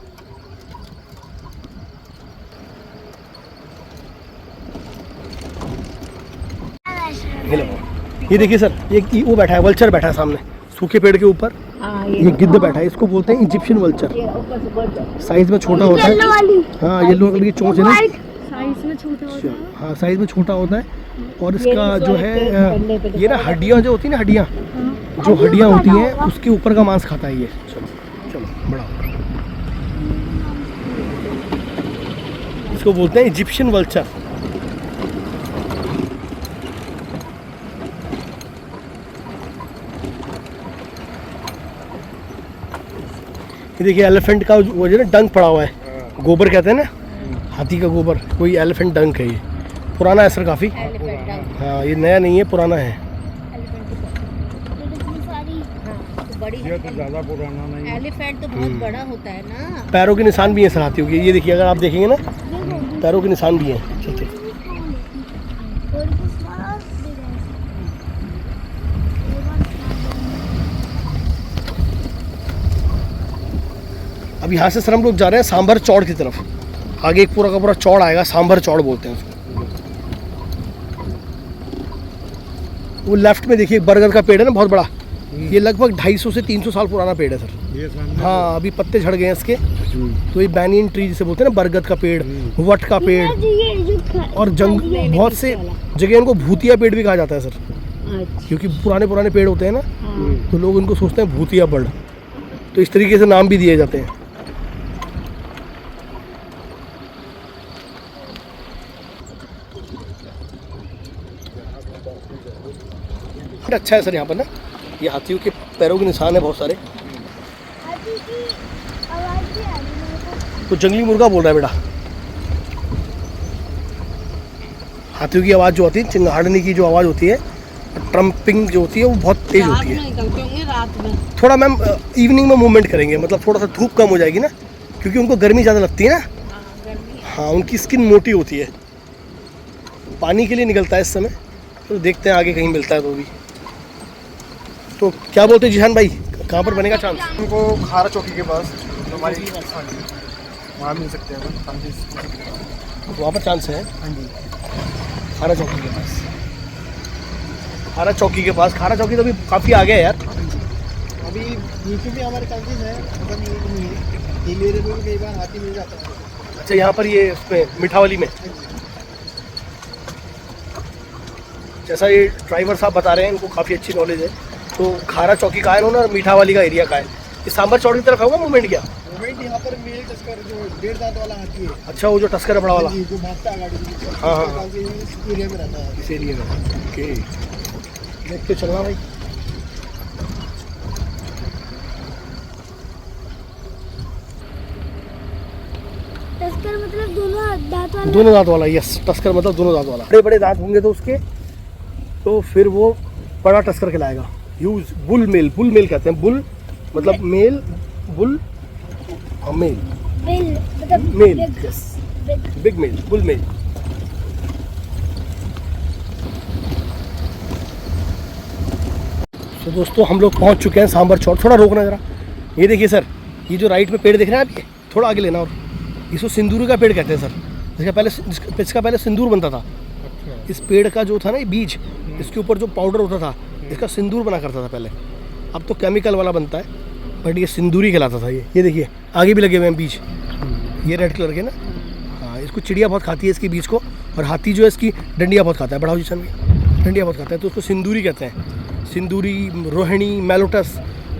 हेलो, ये देखिए सर, ये वो बैठा है, वल्चर बैठा है सामने सूखे पेड़ के ऊपर। हाँ, ये गिद्ध बैठा है, इसको बोलते हैं इजिप्शियन वल्चर। ये ऊपर से बढ़ जाए। साइज में छोटा होता है। हाँ, येलो कलर की चोंच है ना। साइज में छोटा होता है। हाँ, साइज में छोटा होता है, और ये इसका इस जो वाले है कंधे पे ये ना हड्डियाँ जो होती है ना, हड्डियाँ जो हड्डियाँ होती हैं उसके ऊपर का मांस खाता है ये। चलो चलो बड़ा, इसको बोलते हैं इजिप्शियन वल्चर। ये देखिए एलिफेंट का वो जो ना डंक पड़ा हुआ है, गोबर कहते हैं ना, हाथी का गोबर, कोई एलिफेंट डंक है ये। पुराना है सर काफ़ी। हाँ, ये नया नहीं है, पुराना है। बड़ी ये तो ज़्यादा पुराना नहीं है। एलिफेंट तो बहुत बड़ा होता है ना। पैरों के निशान भी हैं सर हाथियों के, ये देखिए अगर आप देखेंगे ना, पैरों के निशान भी हैं। ठीक है, अब यहाँ से सर हम लोग जा रहे हैं सांभर चौड़ की तरफ। आगे एक पूरा का पूरा चौड़ आएगा, सांभर चौड़ बोलते हैं उसको। वो लेफ्ट में देखिए एक बरगद का पेड़ है ना, बहुत बड़ा। ये लगभग 250 से 300 साल पुराना पेड़ है सर। ये सामने हाँ, अभी पत्ते झड़ गए हैं इसके। तो ये बैनियन ट्री जिसे बोलते हैं ना, बरगद का पेड़, वट का पेड़, और जंग बहुत से जगह इनको भूतिया पेड़ भी कहा जाता है सर, अच्छा। क्योंकि पुराने पुराने पेड़ होते हैं ना, हाँ। तो लोग इनको सोचते हैं भूतिया पेड़, तो इस तरीके से नाम भी दिए जाते हैं। अच्छा है सर यहाँ पर ना, ये हाथियों के पैरों के निशान है बहुत सारे। तो जंगली मुर्गा बोल रहा है बेटा। हाथियों की आवाज़ जो होती है, चिंगाड़ने की जो आवाज़ होती है, ट्रम्पिंग जो होती है, वो बहुत तेज होती है। निकलते होंगे रात में। थोड़ा मैम इवनिंग में मूवमेंट करेंगे, मतलब थोड़ा सा धूप कम हो जाएगी ना, क्योंकि उनको गर्मी ज़्यादा लगती है ना। हाँ, उनकी स्किन मोटी होती है। पानी के लिए निकलता है इस समय, तो देखते हैं आगे कहीं मिलता है तो भी। तो क्या बोलते हैं जिहान भाई, कहाँ पर बनेगा चांस? हमको खारा चौकी के पास तो हमारी वहाँ मिल सकते हैं। वहाँ पर चांस है। हाँ जी, खारा चौकी के पास। खारा चौकी के पास, खारा चौकी तो अभी काफ़ी आगे है यार। अभी नीचे भी हमारे चांसेस है, अगर नहीं है हिल एरिया में भी कई बार हाथी मिल जाता है। अच्छा, यहाँ पर ये उसमें मिठावली में, जैसा ये ड्राइवर साहब बता रहे हैं, इनको काफ़ी अच्छी नॉलेज है। तो खारा चौकी का है इन्होंने, और मीठावाली का एरिया का है। ये सांभर चौड़ की तरफ होगा मूवमेंट क्या? मूवमेंट यहाँ पर मेल टस्कर जो 1.5 दांत वाला हाथी है, अच्छा, वो जो टस्कर है बड़ा वाला, जो भागता है गाड़ी के, हाँ, हाँ। इस एरिया में रहता है। इस एरिया में। ओके, देख के चलना भाई। टस्कर मतलब दोनों दांत वाला। दोनों दांत वाला, यस, टस्कर मतलब दोनों दांत वाला। बड़े बड़े दांत होंगे तो उसके, तो फिर वो बड़ा टस्कर कहलाएगा। Use bull male, bull male कहते हैं। बुल मतलब मेल, बुल और मेल, बिल मतलब male, big- yes, big। Big male, bull male. तो दोस्तों हम लोग पहुंच चुके हैं सांभर चौड़। थोड़ा रोकना जरा। ये देखिए सर, ये जो राइट में पेड़ दिख रहा है आप, ये थोड़ा आगे लेना, और इसको सिंदूरी का पेड़ कहते हैं सर। इसका पहले सिंदूर बनता था। इस पेड़ का जो था ना, ये बीज, इसके ऊपर जो पाउडर होता था, इसका सिंदूर बना करता था पहले। अब तो केमिकल वाला बनता है, बट ये सिंदूरी कहलाता था। ये देखिए आगे भी लगे हुए हैं बीज, ये रेड कलर के ना। हाँ, इसको चिड़िया बहुत खाती है इसके बीज को, और हाथी जो है इसकी डंडिया बहुत खाता है। बड़ा जिसन भी डंडिया बहुत खाता है, तो उसको सिंदूरी कहते हैं। सिंदूरी, रोहिणी, मेलोटस।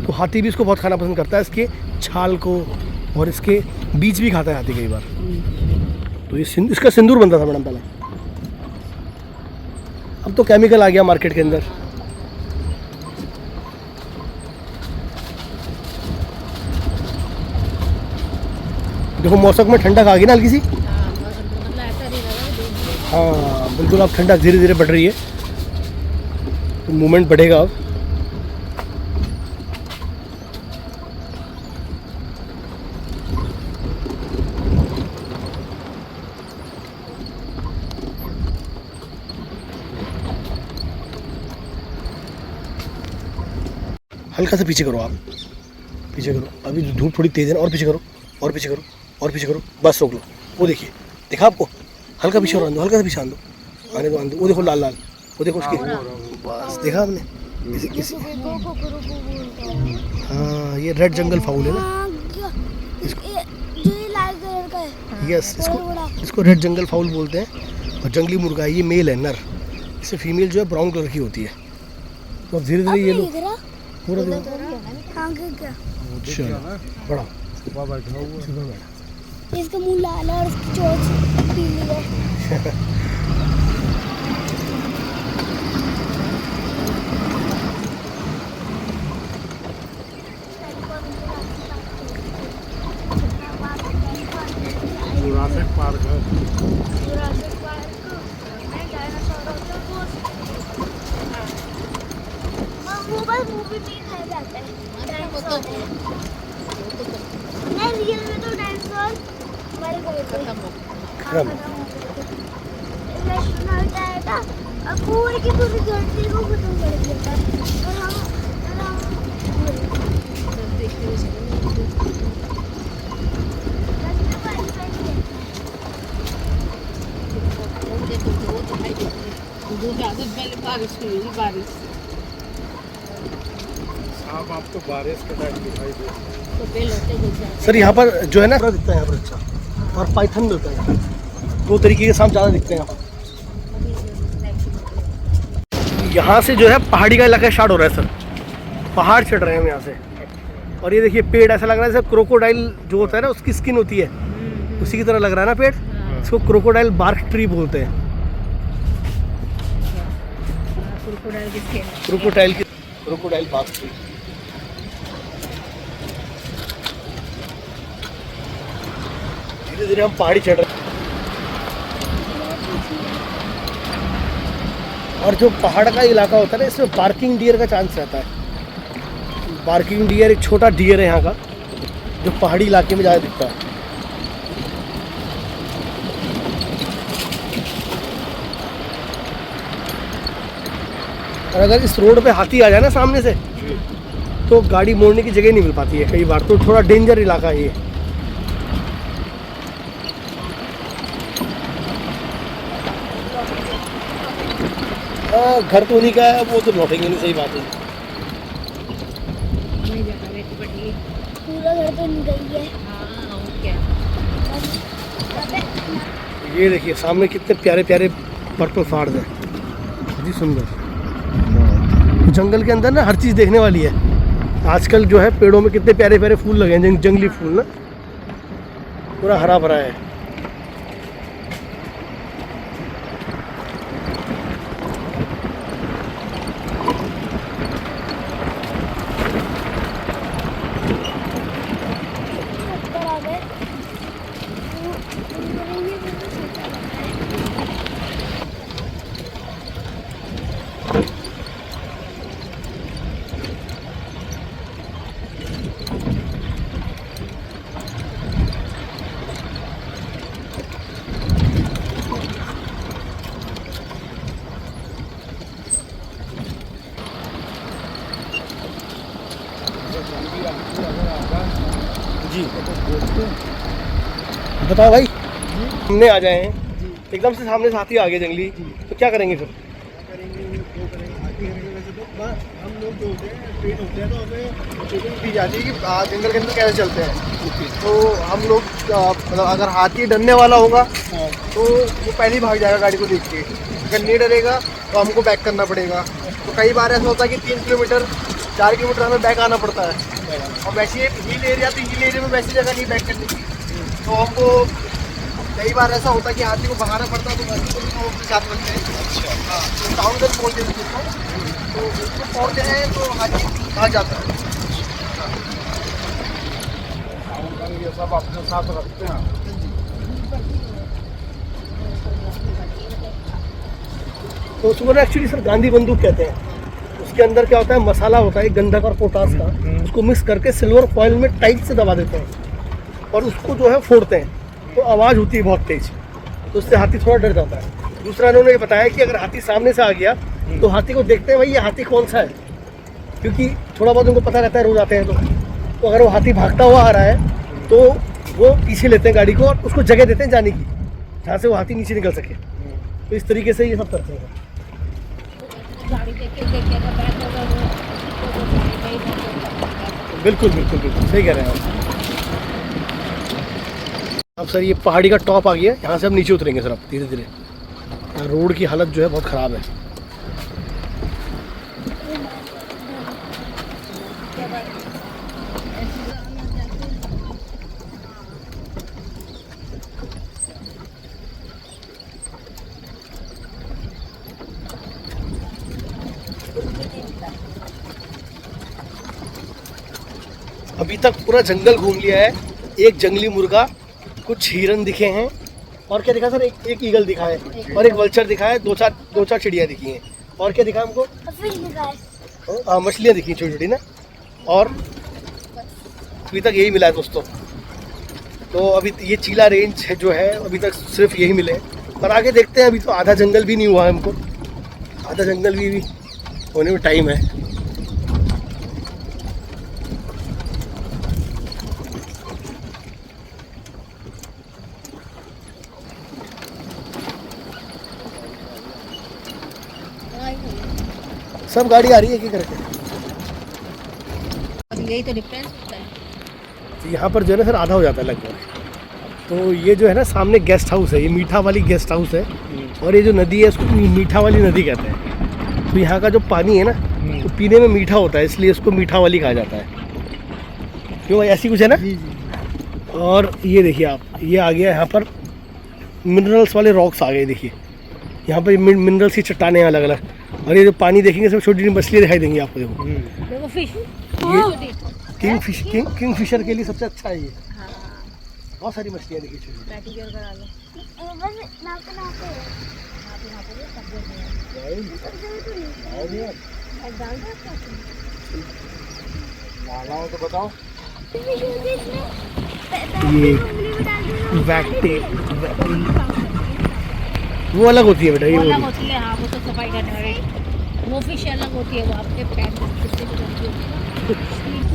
तो हाथी भी इसको बहुत खाना पसंद करता है, इसके छाल को, और इसके बीज भी खाता है हाथी कई बार। तो ये इसका सिंदूर बनता था मैडम पहले। अब तो केमिकल आ गया मार्केट के अंदर। देखो मौसम में ठंडक आ गई ना हल्की सी। हाँ बिल्कुल, अब ठंडक धीरे धीरे बढ़ रही है, तो मूवमेंट बढ़ेगा अब। हल्का सा पीछे करो आप, पीछे करो, अभी धूप थोड़ी तेज है ना, और पीछे करो, और पीछे करो, और पीछे करो, बस रोक लो। वो देखिए, दिखा आपको? हल्का पीछे और आने दो, हल्का सा पीछे आने दो, आने दो, आने दो। वो देखो लाल लाल, वो देखो उसकी, बस देखा आपने? इसी हाँ, ये रेड जंगल फाउल है ना, ये लाल कलर का है। यस, इसको रेड जंगल फाउल बोलते हैं। और जंगली मुर्गा है, ये मेल है, नर। इससे फीमेल जो है ब्राउन कलर की होती है। तो धीरे धीरे ये लोग पूरा दिन बड़ा सुबह बैठा हुआ। इसका मुंह लाल है और इसकी चोंच पीली है। जुरासिक पार्क है। जुरासिक पार्क में डायनासोर होते हैं, वो बस मूवी में ही खाया जाता है। डायनासोर है। नहीं, रियल में तो डायनासोर मर गए थे। खत्म। एस्ट्रोनॉट आया था और पूरी की पूरी धरती को खत्म कर दिया था। और हम बारिश हुई होगी, बारिश आप आपको बारिश के टाइम दिखाई दे। तो बेल होते गुजर। सर यहाँ पर जो है ना दिखता है यहाँ पर अच्छा, और पाइथन भी होता है। दो तरीके के सांप ज़्यादा दिखते हैं यहाँ पर। यहाँ से जो है पहाड़ी का इलाका स्टार्ट हो रहा है सर, पहाड़ चढ़ रहे हैं हम यहाँ से। और ये देखिए पेड़ ऐसा लग रहा है जैसे क्रोकोडाइल जो होता है ना, उसकी स्किन होती है, उसी की तरह लग रहा है ना पेड़। इसको क्रोकोडाइल बार्क ट्री बोलते हैं। Crocodile bark tree. धीरे धीरे हम पहाड़ी चढ़ रहे हैं। और जो पहाड़ का इलाका होता है ना, इसमें बार्किंग डियर का चांस रहता है। बार्किंग डियर एक छोटा डियर है यहाँ का, जो पहाड़ी इलाके में ज़्यादा दिखता है। और अगर इस रोड पे हाथी आ जाए ना सामने से, तो गाड़ी मोड़ने की जगह नहीं मिल पाती है कई बार, तो थोड़ा डेंजर इलाका है ये। घर तो उन्हीं का है, वो तो लौटेंगे नहीं, सही बात है। पूरा घर तो नहीं गई है। ये देखिए सामने कितने प्यारे प्यारे पर्पल फ्लावर्स हैं, जी सुंदर। जंगल के अंदर ना हर चीज़ देखने वाली है। आजकल जो है पेड़ों में कितने प्यारे प्यारे फूल लगे हैं, जंगली फूल ना, पूरा हरा भरा है। जी बताओ भाई, हमने आ जाए हैं एकदम से, सामने साथी आ गए जंगली, तो क्या करेंगे फिर? हम लोग जो होते हैं ट्रेन होते हैं, तो हमें ट्रेनिंग दी जाती है कि जंगल के अंदर कैसे चलते हैं। तो हम लोग मतलब अगर हाथी डरने वाला होगा तो वो पहले ही भाग जाएगा गाड़ी को देख के। अगर नहीं डरेगा तो हमको बैक करना पड़ेगा। तो कई बार ऐसा होता है कि 3 किलोमीटर 4 किलोमीटर हमें बैक आना पड़ता है। और वैसे हिल एरिया, तो हिल एरिया में वैसी जगह नहीं बैक करने की, तो हमको कई बार ऐसा होता है कि हाथी को भगाना पड़ता है, तो हाथी को भी हम अपने साथ रखते हैं। हाँ, तो टाउन तक पहुँच देते हैं, तो उसको पहुँच जाए तो हाथी भाग जाता है। ये सब अपने साथ रखते हैं। तो उसको ना एक्चुअली सर गांधी बंदूक कहते हैं। उसके अंदर क्या होता है, मसाला होता है गंधक और पोटास का, उसको मिक्स करके सिल्वर फॉइल में टाइट से दबा देते हैं और उसको जो है फोड़ते हैं, तो आवाज़ होती है बहुत तेज, तो उससे हाथी थोड़ा डर जाता है। दूसरा इन्होंने ये बताया कि अगर हाथी सामने से आ गया तो हाथी को देखते हैं भाई ये हाथी कौन सा है, क्योंकि थोड़ा बहुत उनको पता रहता है, रोज आते हैं तो अगर वो हाथी भागता हुआ आ रहा है तो वो पीछे लेते हैं गाड़ी को और उसको जगह देते हैं जाने की, जहाँ से वो हाथी नीचे निकल सके। तो इस तरीके से ये सब करते हैं। गाड़ी देख के अगर बैठ होगा वो गाड़ी नहीं। बिल्कुल बिल्कुल बिल्कुल सही कह रहे हैं आप। अब सर ये पहाड़ी का टॉप आ गया, यहाँ से हम नीचे उतरेंगे सर अब धीरे धीरे। यहाँ रोड की हालत जो है बहुत ख़राब है। अभी तक पूरा जंगल घूम लिया है, एक जंगली मुर्गा, कुछ हिरन दिखे हैं और क्या दिखा सर, एक ईगल दिखा है और एक वल्चर दिखा है, दो चार चिड़िया दिखी हैं। और क्या दिखा हमको? फिश दिखाए। हाँ मछलियाँ दिखी छोटी छोटी ना, और अभी तक यही मिला है दोस्तों। तो अभी ये चीला रेंज जो है अभी तक सिर्फ यही मिले हैं, पर आगे देखते हैं। अभी तो आधा जंगल भी नहीं हुआ है हमको, आधा जंगल भी होने में टाइम है। सब गाड़ी आ रही है, क्या करके? अब यही तो डिफरेंस होता है। तो यहाँ पर जो है ना सर आधा हो जाता है लगभग। तो ये जो है ना सामने गेस्ट हाउस है, ये मीठा वाली गेस्ट हाउस है, और ये जो नदी है इसको मीठा वाली नदी कहते हैं। तो यहाँ का जो पानी है ना तो पीने में मीठा होता है, इसलिए इसको मीठा वाली कहा जाता है। क्यों भाई, ऐसी कुछ है ना? और ये देखिए आप, ये आ गया यहाँ पर मिनरल्स वाले रॉक्स आ गए। देखिए यहाँ पर मिनरल्स की चट्टानें अलग अलग, और ये जो पानी देखेंगे सब छोटी छोटी मछलियाँ दिखाई देंगी आपको। देखो देखो फिश किंग फिशर के लिए सबसे अच्छा है ये। बहुत सारी मछलियाँ देखिए छोटी। प्रैक्टिकल करा लो। बस नापते नापते तो बताओ। ये वैक्टे वो अलग होती है बेटा, ये वो अलग वाली। होती है, हाँ वो तो सफाई करने वाली। वो फिश अलग होती है, वो आपके पैर कितने की बनती होती है ना।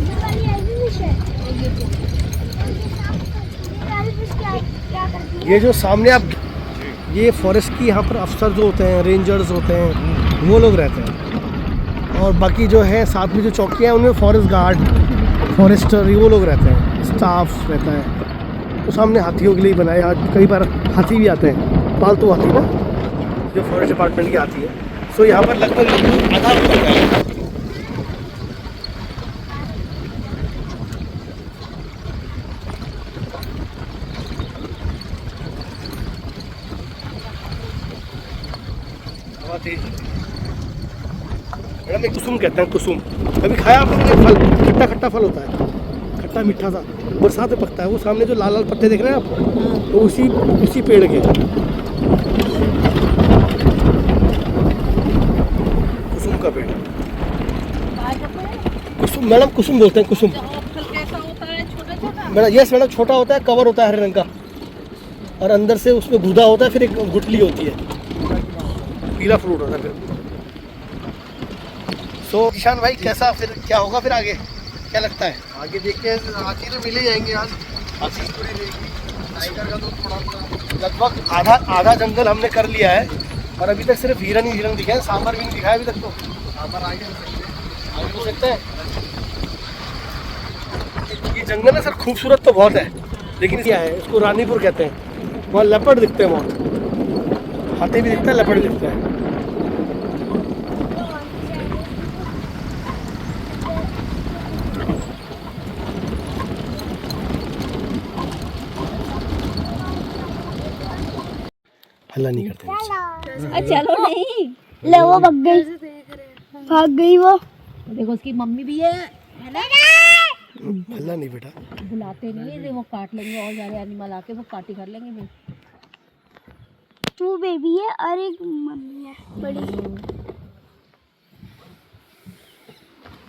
ये वाली ऐसी फिश है। ये वाली फिश क्या करती है? ये जो सामने आप, ये फॉरेस्ट की यहाँ पर अफसर जो होते हैं, रेंजर्स होते हैं, वो लोग रहते हैं। और बाकी जो है साथ में जो चौकियाँ हैं उनमें फॉरेस्ट गार्ड, फॉरेस्टर, वो लोग रहते हैं, स्टाफ रहता है। तो सामने हाथियों के लिए बनाए, कई बार हाथी भी आते हैं, पालतू हाथी ना, जो फॉरेस्ट डिपार्टमेंट की आती है। सो यहाँ पर लगभग आधा हो चुका है। मैडम ये कुसुम कहते हैं, कुसुम। कभी खाया आपने? फल खट्टा खट्टा फल होता है, खट्टा मीठा सा, बरसात में पकता है। वो सामने जो लाल लाल पत्ते देख रहे हैं आप, तो उसी पेड़ के कुसुम का पेड़। कुसुम मैडम, कुसुम बोलते हैं, कुसुम। कैसा होता है? छोटा छोटा। मैडम यस मैडम, छोटा होता है, कवर होता है हरे रंग का, और अंदर से उसमें गूदा होता है, फिर एक गुठली होती है, पीला फ्रूट होता है फिर। सो ईशान भाई कैसा फिर क्या होगा फिर आगे, क्या लगता है? आगे देखते हैं, हाथी तो मिले जाएंगे आज। हाथी पूरी रहेगी, टाइगर का तो थोड़ा लगभग आधा जंगल हमने कर लिया है, और अभी तक सिर्फ हिरन ही हिरन दिखे हैं, सांबर भी नहीं दिखाया अभी तक। तो पर आगे हो सकते हैं। आगे हो सकता है। ये जंगल है सर, खूबसूरत तो बहुत है, लेकिन क्या है, इसको रानीपुर कहते हैं। वहाँ लेपर्ड दिखते हैं बहुत, हाथी भी दिखता है, लेपर्ड भी दिखता है। हल्ला नहीं करते नीचे। चलो नहीं, ले वो भाग गई वो। देखो उसकी मम्मी भी है ना। हल्ला नहीं बेटा। बुलाते नहीं है, वो काट लेंगे और सारे एनिमल आके वो पार्टी कर लेंगे फिर। 2 बेबी है और एक मम्मी है बड़ी।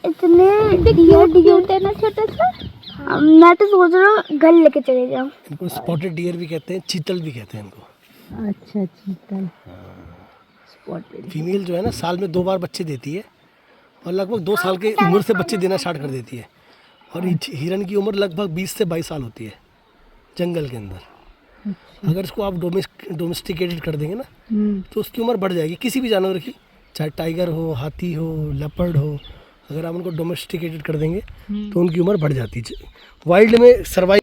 इतने डियर होते हैं ना छोटे से। मैं तो सोच रहा हूँ घर लेके चले जाऊँ। इनको स्पॉटेड डियर भी कहते हैं, चीतल भी कहते हैं इनको। अच्छा चीतल स्पॉटेड। फीमेल जो है ना साल में 2 बार बच्चे देती है और लगभग 2 साल की उम्र से बच्चे देना स्टार्ट कर देती है। और हिरन की उम्र लगभग 20 से 22 साल होती है जंगल के अंदर। अगर इसको आप डोमेस्टिकेटेड कर देंगे ना तो उसकी उम्र बढ़ जाएगी, किसी भी जानवर की, चाहे टाइगर हो, हाथी हो, लेपर्ड हो। अगर आप उनको डोमेस्टिकेटेड कर देंगे तो उनकी उम्र बढ़ जाती है। वाइल्ड में सर्वाइव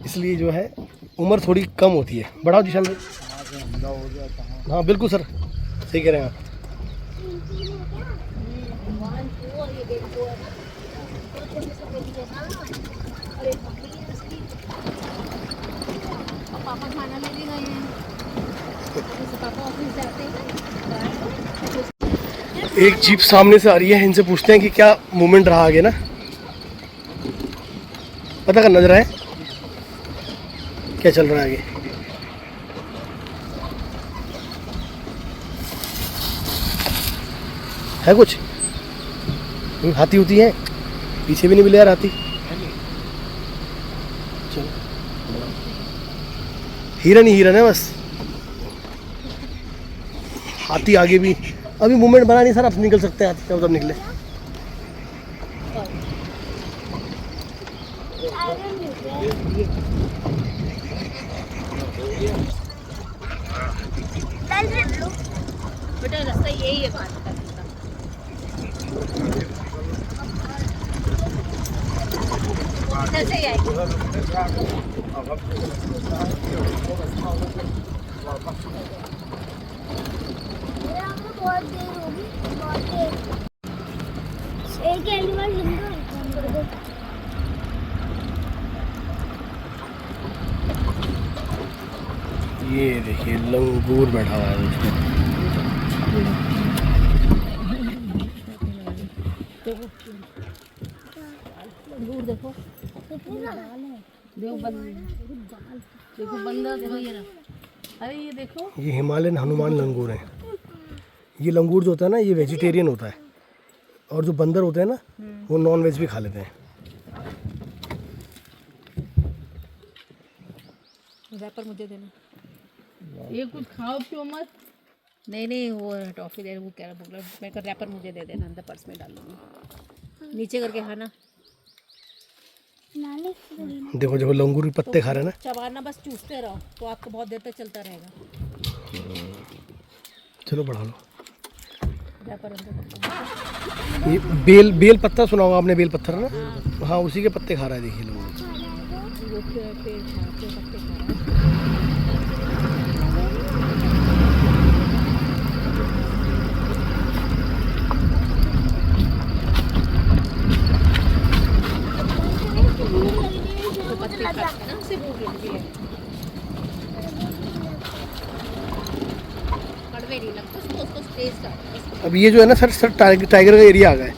इसलिए जो है उम्र थोड़ी कम होती है। बढ़ाओ दिशा में। हाँ बिल्कुल सर, सही कह रहे हैं आप। पापा खाना लेने गए हैं, जैसे पापा ऑफिस जाते हैं ना। एक जीप सामने से आ रही है, इनसे पूछते हैं कि क्या मूवमेंट रहा आगे ना, पता करना जरा है क्या चल रहा है आगे। है कुछ हाथी होती है, पीछे भी नहीं मिले यार हाथी। चलो हिरन ही हिरन है बस, हाथी आगे भी अभी मूवमेंट बना नहीं सर, आप निकल सकते हैं, हाथी का उधर निकले। बेटा रास्ता यही है बाहर का रास्ता। इधर से ही आएगी। बहुत देर होगी, बहुत देर। एक एनिमल जिंदा है। ये देखिए लंगूर बैठा हुआ है उसमें। दूर देखो, देखो बंदर देखो ये ना, अरे ये देखो ये हिमालयन हनुमान लंगूर है। ये लंगूर जो होता है ना ये वेजिटेरियन होता है, और जो बंदर होते हैं ना वो नॉन वेज भी खा लेते हैं। रैपर मुझे देना, ये कुछ खाओ पियो मत। नहीं नहीं वो टॉफी दे, वो कह रहा बोल रहा मैं कर रैपर मुझे दे देना, अंदर पर्स में डाल लूँगी, नीचे करके खाना। देखो जब लंगूर के पत्ते खा रहे हैं ना, चबाना बस चूसते रहो तो आपको बहुत देर तक चलता रहेगा। चलो बढ़ा लो। रैपर अंदर। ये बेल पत्ता सुना होगा आपने, बेल पत्थर ना, हाँ उसी के पत्ते खा रहा है। देखिए लंगूर पेड़ पत्ते खा रहा है। पत्ते खा ना उसे भूख लगती है, कड़वे नहीं लगते उसको टेस्ट आता है। अब ये जो है ना सर टाइगर का एरिया आ गया है।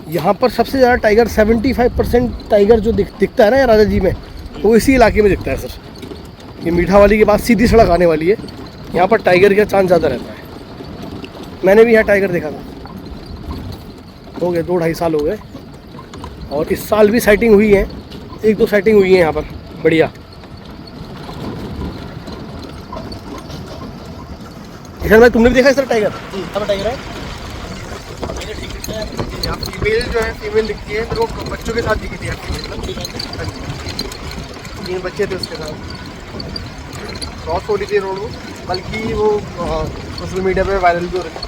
यहाँ पर सबसे ज़्यादा टाइगर 75% टाइगर जो दिखता है ना राजा जी में, वो इसी इलाके में दिखता है सर। ये मीठा वाली के बाद सीधी सड़क आने वाली है, यहाँ पर टाइगर का चांस ज़्यादा रहता है। मैंने भी यहाँ टाइगर देखा था, हो गए 2-2.5 साल हो गए, और इस साल भी साइटिंग हुई है, 1-2 साइटिंग हुई है यहाँ पर बढ़िया। इधर भाई तुमने भी देखा है सर टाइगर? अब टाइगर है यहाँ फीमेल जो है, फीमेल दिखती है मेरे को, बच्चों के साथ दिखी थी फीमेल। 3 बच्चे थे उसके साथ, क्रॉस हो रही थी रोड को, बल्कि वो सोशल मीडिया पे वायरल भी हो रही थी।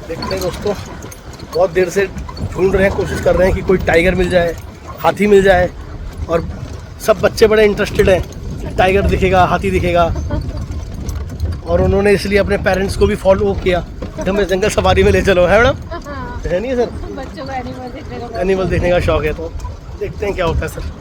देखते हैं दोस्तों, बहुत देर से ढूंढ रहे हैं, कोशिश कर रहे हैं कि कोई टाइगर मिल जाए, हाथी मिल जाए, और सब बच्चे बड़े इंटरेस्टेड हैं, टाइगर दिखेगा, हाथी दिखेगा, और उन्होंने इसलिए अपने पेरेंट्स को भी फॉलो किया कि हमें जंगल सफारी में ले चलो, है मैडम? है नहीं सर, बच्चों को एनिमल देखने का शौक है, तो देखते हैं क्या होता है सर।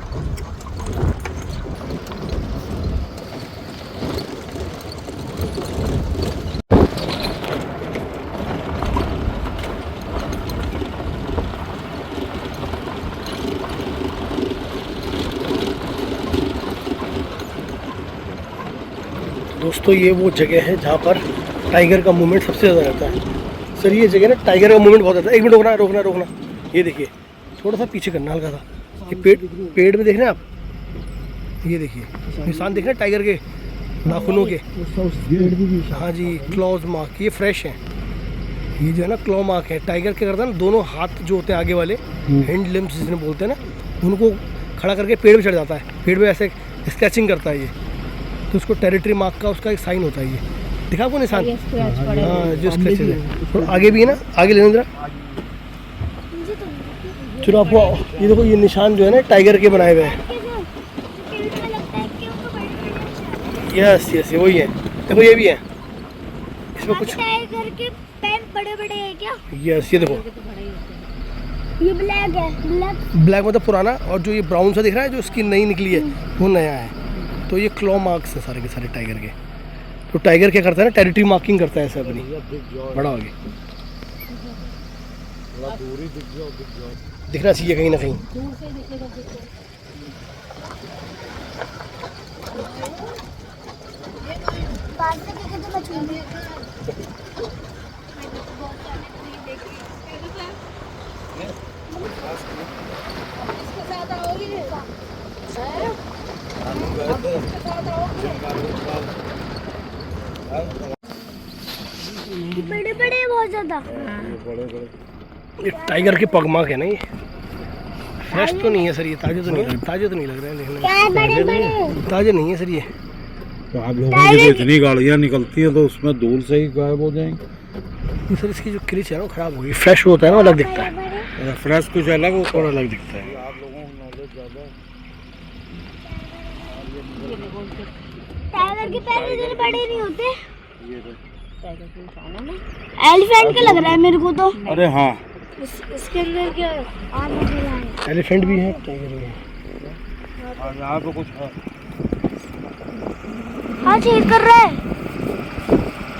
दोस्तों ये वो जगह है जहाँ पर टाइगर का मूवमेंट सबसे ज़्यादा रहता है। सर ये जगह ना टाइगर का मूवमेंट बहुत रहता है। एक मिनट रोकना रोकना रोकना, ये देखिए थोड़ा सा पीछे करना हल्का सा, ये पेड़ में देख रहे हैं आप, ये देखिए निशान देख रहे हैं टाइगर के नाखूनों के। हाँ जी, क्लॉज मार्क, ये फ्रेश है। ये जो है ना क्लॉ मार्क है, टाइगर क्या करता है ना, दोनों हाथ जो होते हैं आगे वाले हैंड लिम्स जिसने बोलते हैं ना, उनको खड़ा करके पेड़ पे चढ़ जाता है, पेड़ पे ऐसे स्केचिंग करता है ये, तो उसको टेरिटरी मार्क का उसका एक साइन होता है। ये दिखा आपको निशान? हाँ जो स्क्रैच है। और आगे भी है ना, आगे लेना जरा। चलो आपको ये देखो, ये निशान जो है ना टाइगर के बनाए हुए हैं। यस यस, ये वही है। देखो ये भी है, इसमें कुछ टाइगर के पैर बड़े बड़े हैं क्या? यस, ये देखो ये ब्लैक है, ब्लैक मतलब पुराना, और जो ये ब्राउन सा दिख रहा है जो स्किन नई निकली है वो नया है। तो ये क्लॉ मार्क्स है सारे के सारे टाइगर के। तो टाइगर क्या करता है ना, टेरिटरी मार्किंग करता है ऐसे अपनी, बड़ा हो गया दिखना चाहिए कहीं ना कहीं। बड़े बड़े बहुत ज्यादा। ये टाइगर के पगमार्क है ना, ये फ्रेश तो नहीं है सर, ये ताजे तो नहीं लग रहे हैं देखने में, बड़े बड़े ताजे नहीं है सर ये। तो आप लोगों की तो इतनी गाड़ियाँ निकलती हैं तो उसमें धूल से ही गायब हो जाएंगे। सर इसकी जो क्रिच है ना वो खराब हो गई। फ्रेश होता है ना अलग दिखता है, फ्रेश कुछ अलग होता और अलग दिखता है। आप लोगों को नॉलेज ज़्यादा टाइगर के पैर इतने बड़े नहीं होते। एलिफेंट का लग रहा है मेरे को तो। अरे हाँ, इसके अंदर क्या है? एलिफेंट भी है, टाइगर भी है। यहाँ पे कुछ है। हाँ छेद कर रहा है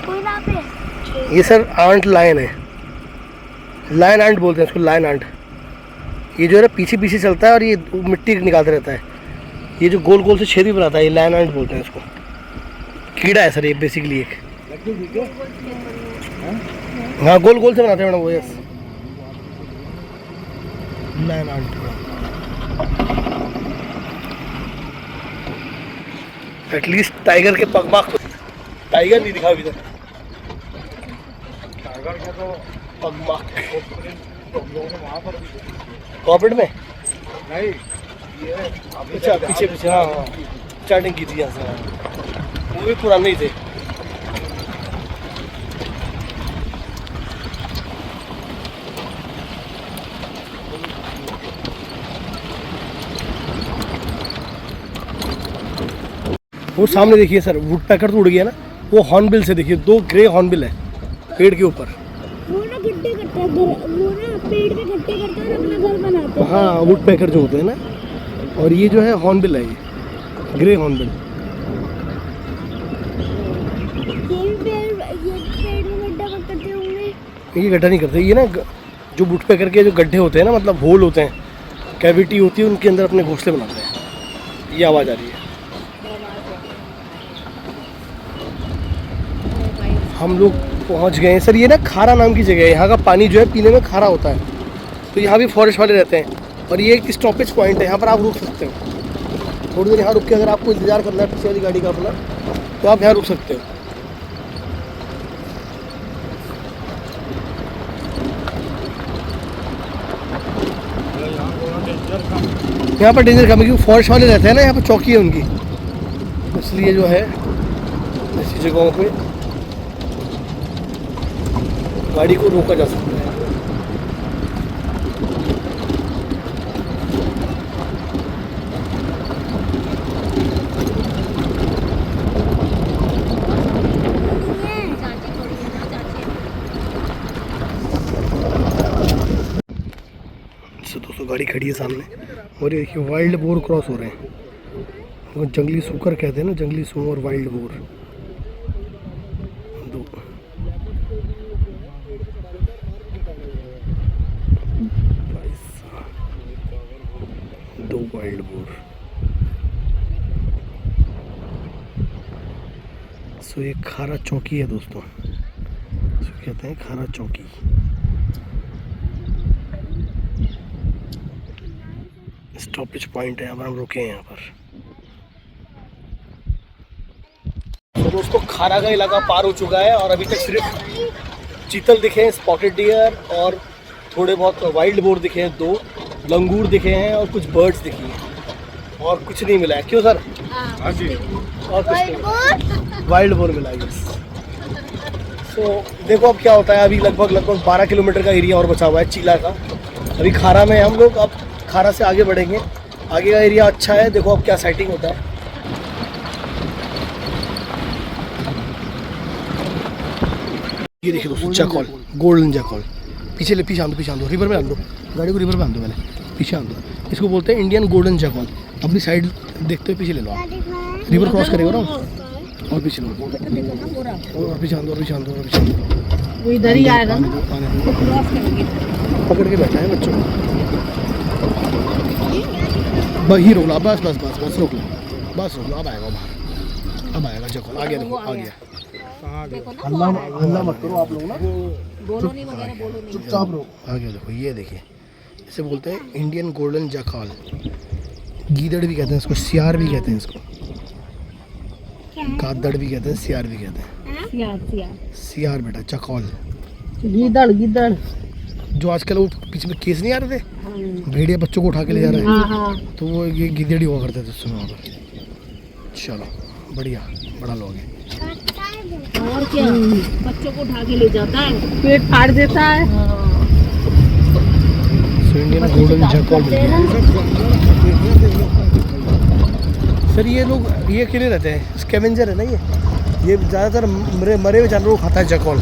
कोई ना पे। ये सर आंट लायन है, लायन आंट बोलते हैं इसको, लायन आंट। ये जो है ना पीछे पीछे चलता है और ये मिट्टी निकालता रहता है। ये जो गोल गोल से छेद भी बनाता है, ये लायन आंट बोलते हैं इसको। कीड़ा है सर ये बेसिकली एक। हाँ गोल गोल से बनाते हैं मैडम वो, yes lion ant. At least tiger के पगमार्क तो, टाइगर नहीं दिखा अभी तक। टाइगर के तो पगमार्क वहाँ पर कॉर्पोरेट में नहीं, अच्छा पीछे पीछे, हाँ हाँ स्टार्टिंग की थी यहाँ से, वो भी पुराने ही थे। वो सामने देखिए सर, वुड पैकर तो उड़ गया ना, वो हॉर्नबिल से देखिए, 2 ग्रे हॉर्नबिल है पेड़ के ऊपर। वो ना गड्ढे करते हैं, वो ना पेड़ पे गड्ढे करते हैं और अपना घर बनाते हैं। हाँ वुड पैकर जो होते हैं ना, और ये जो है हॉर्नबिल है, ये ग्रे हॉर्नबिल। ये पेड़ में गड्ढा करते होंगे। ये गड्ढा नहीं करते, ये ना जो वुड पैकर के जो गड्ढे होते हैं ना, मतलब होल होते हैं, कैविटी होती है, उनके अंदर अपने घोंसले बनाते हैं। ये आवाज़ आ रही है। हम लोग पहुंच गए हैं सर। ये ना खारा नाम की जगह है, यहाँ का पानी जो है पीने में खारा होता है, तो यहाँ भी फॉरेस्ट वाले रहते हैं। और ये एक स्टॉपेज पॉइंट है, यहाँ पर आप रुक सकते हो थोड़ी देर। यहाँ रुक के अगर आपको इंतज़ार करना है पीछे वाली गाड़ी का अपना, तो आप यहाँ रुक सकते हो। यहाँ पर डेंजर कम है क्योंकि फॉरेस्ट वाले रहते हैं ना, यहाँ पर चौकी है उनकी, इसलिए जो है ऐसी जगहों पे गाड़ी को रोका जा सकता है। दोस्तों गाड़ी खड़ी है सामने, और ये देखिए वाइल्ड बोर क्रॉस हो रहे हैं। वो जंगली सूकर कहते हैं ना, जंगली सूअर और वाइल्ड बोर, दो वाइल्ड बोर। सो ये खारा चौकी है दोस्तों, इसको कहते हैं खारा चौकी। स्टॉपेज पॉइंट है, यहाँ पर हम रुके हैं यहाँ पर। तो दोस्तों खारा का इलाका पार हो चुका है और अभी तक सिर्फ चीतल दिखे हैं, स्पॉटेड डियर और थोड़े बहुत वाइल्ड बोर दिखे हैं, 2 लंगूर दिखे हैं और कुछ बर्ड्स दिखी हैं और कुछ नहीं मिला है। क्यों सर? हाँ जी। और कुछ नहीं, वाइल्ड बोर मिला है बस। तो देखो अब क्या होता है। अभी लगभग 12 किलोमीटर का एरिया और बचा हुआ है चीला का। अभी खारा में हम लोग, अब खारा से आगे बढ़ेंगे। आगे का एरिया अच्छा है, देखो अब क्या सेटिंग होता है। ये देखिए दोस्तों जैकॉल, गोल्डन जैकॉल। पीछे आन दो, रिवर में आन दो, गाड़ी को रिवर में आन दो, पहले पीछे आन दो। इसको बोलते हैं इंडियन गोल्डन जैकॉल। अपनी साइड देखते हुए पीछे ले लो आप, रिवर क्रॉस करेगा ना और पीछे लो, और पीछे आन दो, वो इधर ही आएगा, पकड़ के बैठा है बच्चों को। ही रोक लो, बस रोक लो, अब आएगा बाहर, अब आएगा जैकॉल। आ गया, देखो आ गया। हल्ला मत करो आप लोग ना, बोलो नहीं वगैरह, बोलो नहीं, चुपचाप रहो। आ गया देखो, ये देखिए, इसे बोलते हैं इंडियन गोल्डन जैकॉल। गीदड़ भी कहते हैं इसको, सियार भी कहते हैं इसको, गादड़ भी कहते हैं, सियार भी कहते हैं। सियार बेटा, जैकॉल। गीदड़ जो आजकल वो पीछे में केस नहीं आ रहे थे, भेड़िया बच्चों को उठा के ले जा रहे हैं, तो वो ये गिद्धड़ ही हुआ करते थे उसमें वहाँ पर। चलो बढ़िया, बड़ा लोग है। और क्या, बच्चों को उठा के ले जाता है, पेट फाड़ देता है। Indian golden jackal. सर ये लोग ये अकेले रहते हैं, स्कैवेंजर है ना ये ज़्यादातर मरे हुए जानवरों को खाता है जैकॉल।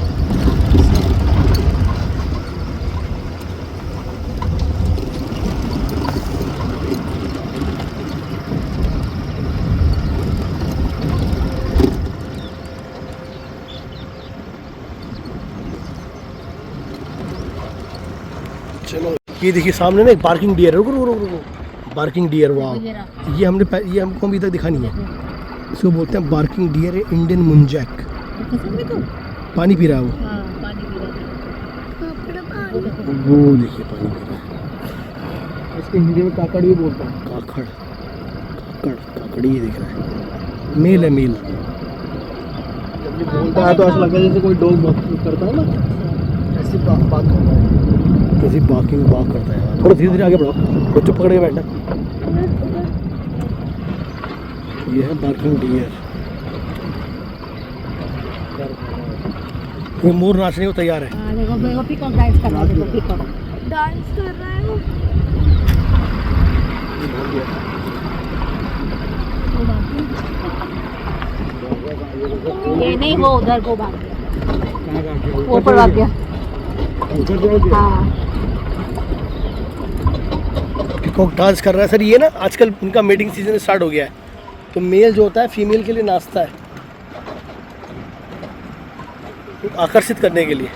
चलो ये देखिए सामने ना एक बार्किंग डियर, रुको, बार्किंग डियर। वाह, ये हमको अभी तक दिखा नहीं है। इसको बोलते हैं बार्किंग डियर, इंडियन मुंजैक। पानी पी रहा है वो, वो देखिए पानी पी रहा है। इसको हिंदी में काकड़ भी बोलते हैं, काकड़ी। ये दिख रहा है, मेल है, मेल। जब ये बोलता है तो ऐसा लगता है जैसे कोई डॉग करता है ना, ऐसी बात करता है, कैसी बार्किंग करता है। थोड़ा धीरे धीरे आगे बढ़ो, बच्चों पकड़ के बैठना। ये है बार्किंग डियर। ये मोर नाचने को तैयार है। देखो पीकॉक डांस कर रहा है, देखो पीकॉक डांस कर रहा है वो। ये नहीं, वो उधर को भाग गया, ऊपर भाग गया। हाँ, पीकॉक डांस कर रहा है। सर ये ना आजकल उनका मेटिंग सीजन स्टार्ट हो गया है, तो मेल जो होता है फीमेल के लिए नाचता है, आकर्षित करने के लिए।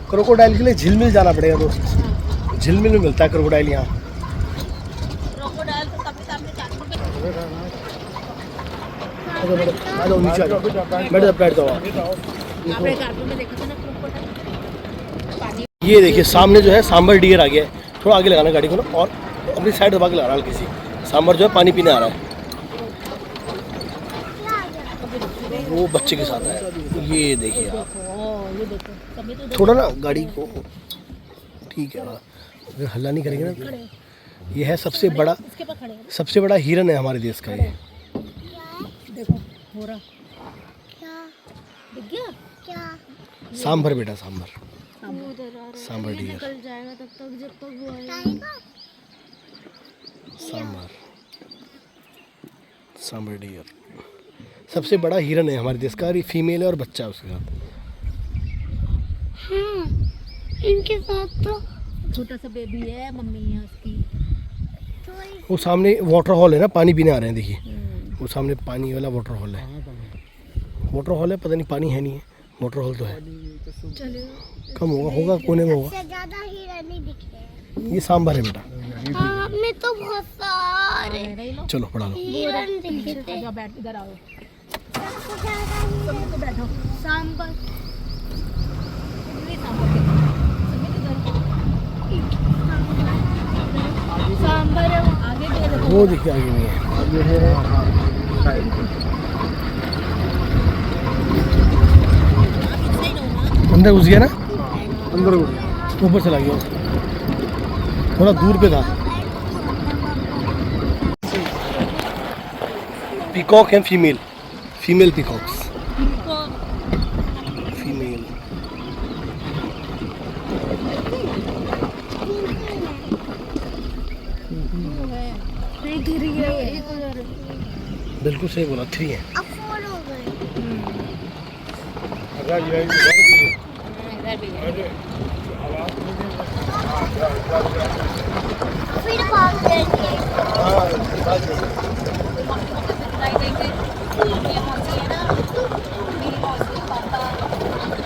क्रोकोडाइल के लिए झिलमिल जाना पड़ेगा दोस्त, झिलमिल में मिलता है क्रोकोडाइल यहाँ। आ जाओ नीचे, आ जाओ, बैठ जाओ। ये देखिए सामने जो है सांबर डियर आ गया है। थोड़ा आगे लगाना गाड़ी को ना, और अपनी साइड दबा के लगाना हल्की सी। सांबर जो है पानी पीने आ रहा है, वो बच्चे के साथ है। ये देखिए आप थोड़ा ना गाड़ी को, ठीक है, अगर हल्ला नहीं करेंगे ना। ये है सबसे बड़ा हिरन है हमारे देश का। ये देखो हो रहा, क्या दिख गया क्या सांबर बेटा, सांबर डियर, निकल जाएगा तब तक, जब तक वो आएगा। सांबर डियर सबसे बड़ा हिरन है हमारे देश का, और ये फीमेल है और बच्चा है उसके साथ। हाँ, इनके साथ तो छोटा सा बेबी है, मम्मी है उसकी। वो सामने वाटर हॉल है ना, पानी पीने आ रहे हैं। देखिए वो सामने पानी वाला वाटर हॉल है। वाटर हॉल है, पता नहीं पानी है नहीं है, वाटर हॉल तो है। कम होगा कोने में होगा। सबसे ज्यादा हिरन ही दिख रहे हैं। ये सांभर है बेटा। हाँ, में तो बहुत सारे चलो पढ़ा लो। हिरन दिखे थे। जाओ बैठ, इधर आओ। सबसे ज्यादा हिरन बैठो। सांबर। सांबर है वो। आगे भी है, देखो। वो देखिए आगे भी है। अंदर घुस गया ना, अंदर ऊपर चला गया, थोड़ा दूर पे था। पीकॉक है, फीमेल पीकॉक्स, फीमेल। गिर गए। बिल्कुल सही बोला, 3 है। अब 4 हो गए। इधर भी है। फिर भाग जाएंगे। दिखाई देंगे। ये मौसी है ना, मेरी मौसी, पापा,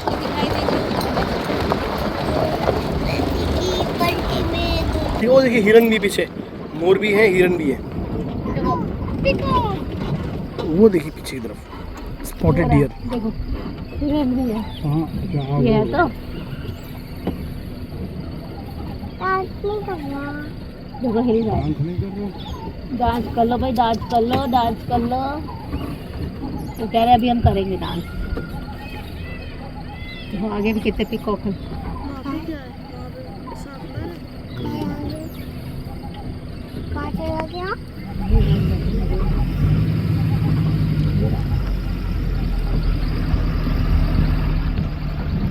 ये दिखाई देंगे। बल्टी में ठीक, वो देखिए हिरन भी पीछे, मोर भी है, हिरन भी है। देखो, पिकॉक। वो देखिए पीछे की तरफ स्पॉटेड डियर। देखो, हिरन भी है। हाँ, ये है तो डांस नहीं करना। देखो हिल रहा है। नहीं कर रहे। डांस कर लो भाई, डांस कर लो, डांस कर लो। तो कह रहे अभी हम करेंगे डांस। देखो आगे भी कितने पीकॉक हैं। कहाँ चला गया?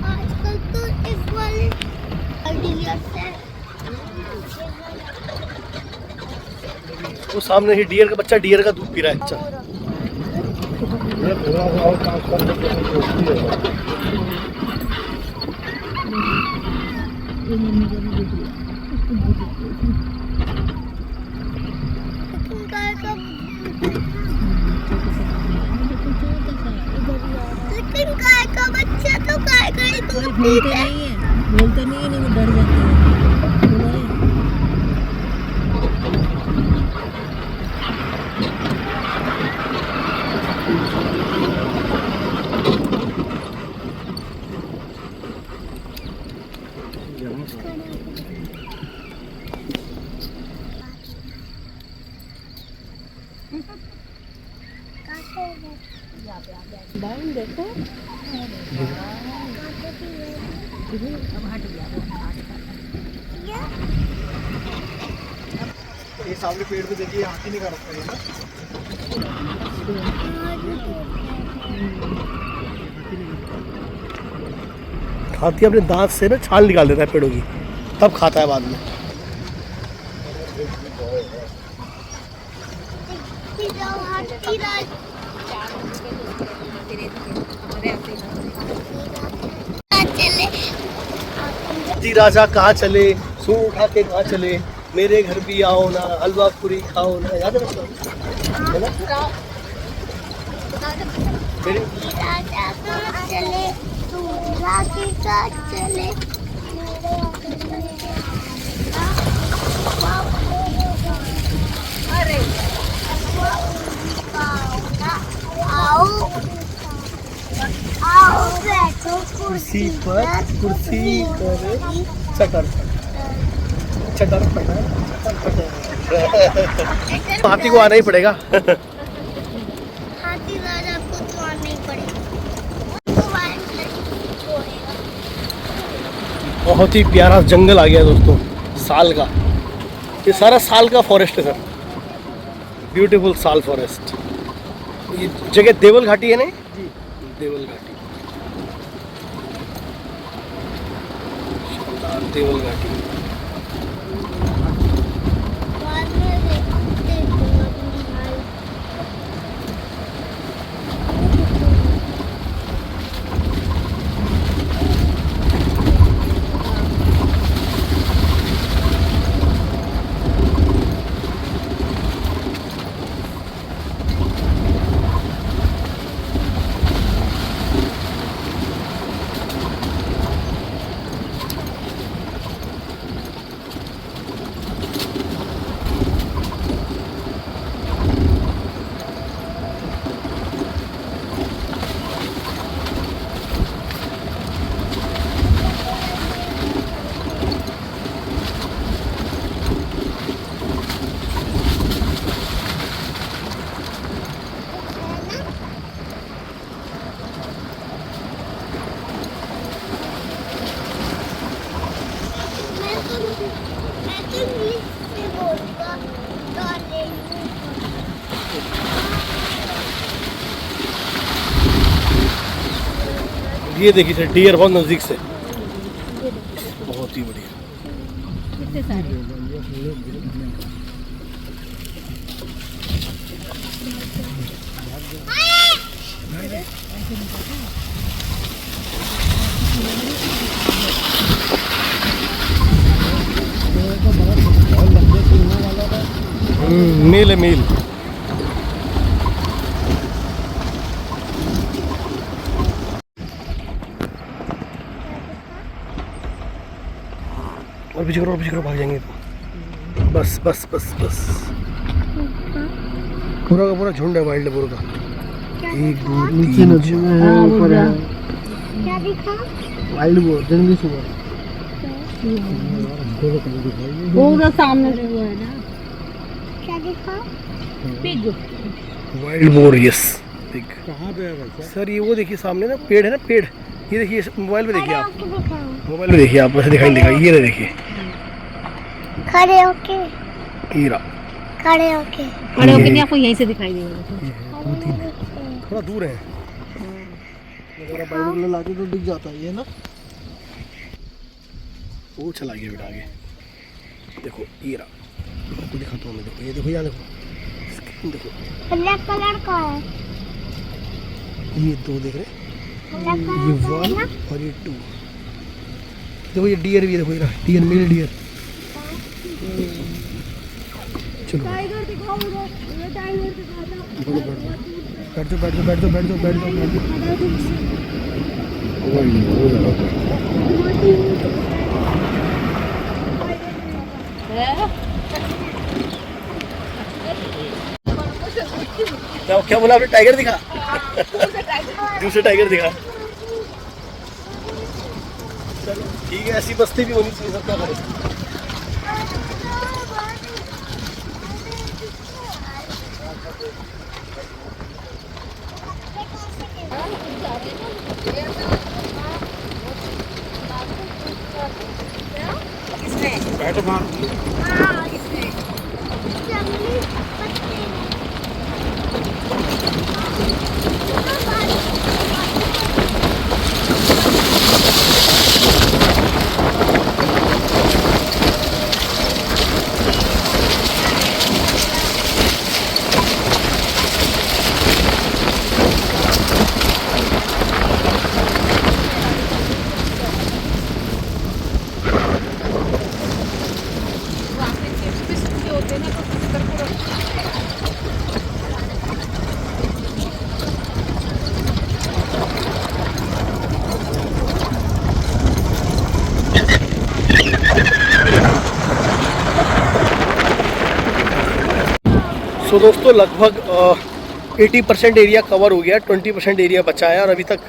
आजकल तो इस वाले डियर से वो सामने ही डियर का बच्चा डियर का दूध पी रहा है। अच्छा, ये थोड़ा सा और काम करने की कोशिश है। लेकिन गाय का बच्चा तो गाय का ही दूध पीता है। बोलते नहीं है, नहीं वो डर जाते हैं। डाउन देखो, अब हट गया वो। ये सामने पेड़ पे देखिए, हाथी नहीं कर रखा है ना। हाथी अपने दांत से ना छाल निकाल देता है पेड़ों की, तब खाता है बाद में। हाथी राजा कहाँ चले, सू उठा के कहाँ चले, मेरे घर भी आओ ना, हलवा पूरी खाओ ना, याद है ना? मेरे राजा कहाँ चले, तू राजा कहाँ चले, अरे आओ आओ बैठो कुर्सी पर, कुर्सी पर चटर चटर पटर। हाथी को आना ही पड़ेगा। हाथी राजा को तो आना ही पड़ेगा। बहुत ही प्यारा जंगल आ गया दोस्तों, साल का। ये सारा साल का फॉरेस्ट है सर, ब्यूटीफुल साल फॉरेस्ट। ये जगह देवल घाटी है ना जी, देवल घाटी, शानदार देवल घाटी। बाद में देखते हैं। ये देखिए सर, डियर बहुत नज़दीक से, बहुत ही बढ़िया। कितने सारे मेल है मेल। और पीछे करो, भाग जाएंगे। बस बस बस बस, पूरा का पूरा झुंड है वाइल्ड बोर का। 1 2 3 4। क्या दिखा? वाइल्ड बोर जंगली सुअर। पूरा सामने से हुआ है ना। क्या दिखा? Pig. Wild boar, yes pig. कहाँ पे है वैसे? सर ये वो देखिए सामने ना पेड़ है ना, पेड़। ये देखिए मोबाइल पे देखिए आप, खड़े होके दिखाओ। मोबाइल पे देखिए आप, वैसे दिखाई नहीं देगा। ये ना देखिए खड़े होके, हीरा। खड़े होके। खड़े होके नहीं, आपको यहीं से दिखाई देगा। थोड़ा दूर है। अगर बाइनोकुलर लाके तो दिख जाता है ये ना। वो चला गया बेटा आगे। देखो हीरा, आपको दिखाता हूँ मैं। देखो ये, देखो यहाँ देखो, स्क्रीन देखो। ब्लैक कलर का है। ये 2 देख रहे हैं, ब्लैक ये कलर का है 1 ना? और ये 2। देखो ये डियर भी है, देखो हीरा, डियर, मेल डियर। चलो टाइगर दिखाओ उधर, ये टाइगर दिखाता। बैठ जाओ, बैठ जाओ, बैठ जाओ, बैठ जाओ, बैठ जाओ, बैठ जाओ। क्या बोला आपने? टाइगर दिखा? दूसरे टाइगर दिखा। चलो ठीक है, ऐसी बस्ती भी होनी चाहिए, सब क्या करें। बैठ मार। हाँ, जंगली पत्ते। तो दोस्तों लगभग 80% एरिया कवर हो गया, 20% एरिया बचा है और अभी तक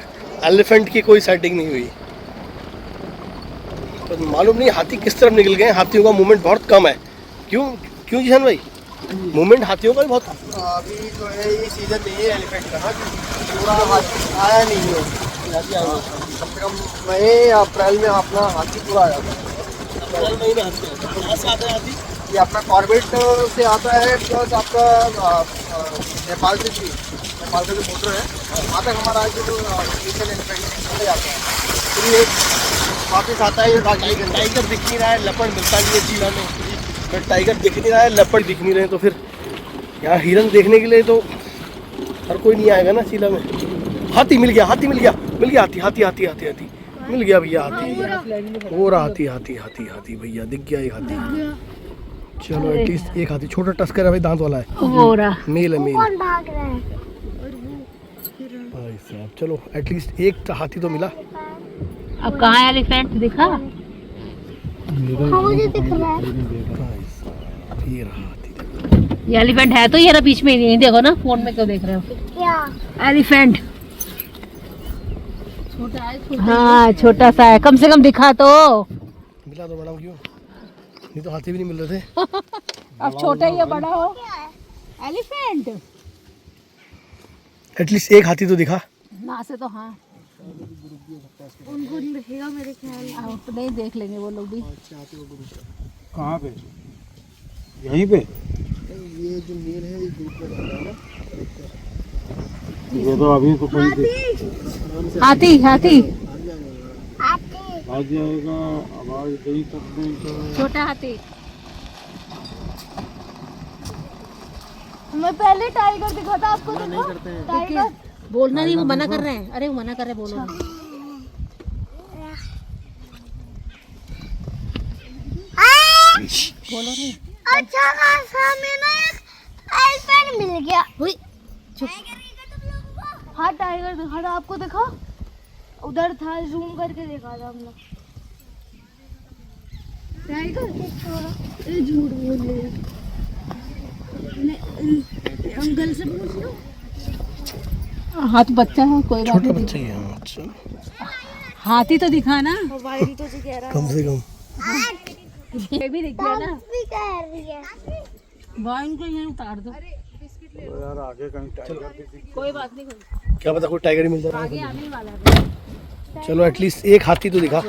एलिफेंट की कोई साइटिंग नहीं हुई। तो मालूम नहीं हाथी किस तरफ निकल गए। हाथियों का मूवमेंट बहुत कम है। क्यों क्यों जिशन भाई? मूवमेंट हाथियों का भी बहुत अभी जो है ये सीजन नहीं है एलिफेंट का ना, पूरा हाथी आया नहीं है। कम से कम मई या अप्रैल में अपना हाथी पूरा आया था। कहाँ से आता है हाथी? ये अपना कॉर्बेट से आता है, प्लस आपका नेपाल से भी, नेपाल का जो बॉर्डर है वहाँ तक हमारा जो एशियन एलिफेंट चले जाता है, फिर ये वापस आता है। ये टाइगर दिख नहीं रहा है, लेपर्ड मिलता नहीं है चीला में। तो टाइगर दिख नहीं रहा है, लेपर्ड दिख नहीं रहे, तो फिर यहाँ हिरन देखने के लिए तो हर कोई नहीं आएगा ना चीला में। हाथी मिल गया, हाथी मिल गया, मिल गया हाथी, हाथी हाथी हाथी हाथी मिल गया भैया, हाथी हो रहा, हाथी हाथी हाथी हाथी भैया दिख गया एक हाथी। चलो एटलीस्ट एक हाथी, छोटा टस्कर है भाई, दांत वाला है, हो रहा मेल है मेल। कौन भाग रहा है? भाई साहब चलो एटलीस्ट एक हाथी तो मिला। अब कहाँ है एलिफेंट दिखा? हाँ, मुझे दिख रहा है। भाई साहब ये रहा हाथी। ये एलिफेंट है तो ये रहा बीच में ही नहीं, देखो ना फोन में क्यों देख रहे हो? क्या? एलिफेंट छोटा है, हाँ छोटा सा है, कम से कम दिखा तो। मिला तो मैडम, क्यों नहीं तो हाथी भी नहीं मिल रहे थे। अब छोटा ही या बड़ा हो, एलिफेंट एटलीस्ट एक हाथी तो दिखा। ना से तो हाँ, उनको नहीं दिखेगा मेरे ख्याल। अब नहीं देख लेंगे वो लोग भी। कहाँ पे? यहीं पे? ये जो मेल है ये ग्रुप में रहता है ना। ये तो अभी तो कोई हाथी हाथी आ जाएगा, आवाज नहीं करने का। छोटा हाथी। मैं पहले टाइगर दिखा था आपको, नहीं देखो करते हैं। टाइगर। बोलना नहीं, वो मना कर रहे हैं। अरे वो मना कर रहे हैं, बोलो नहीं। बोलो नहीं। अच्छा खासा हमें ना एक एलिफेंट मिल गया। हुई चुप। हाँ टाइगर दिखा था आपको, देखा उधर था, जूम करके देखा था हमने। टाइगर ये झूठ बोल रहे हैं। अंकल से पूछ लो। हाथ बच्चा है, कोई बात छोटा नहीं। बच्चा ही है। अच्छा, हाथी तो दिखा ना। मोबाइल तो कह रहा कम से कम ये भी दिख गया ना। भी कह रही है। वाइन को यहाँ उतार दो। तो यार आगे कहीं टाइगर दिख कोई बात नहीं, कोई क्या पता कोई टाइगर ही मिल जाए। आगे आने वाला है। चलो एटलीस्ट एक हाथी तो दिखा।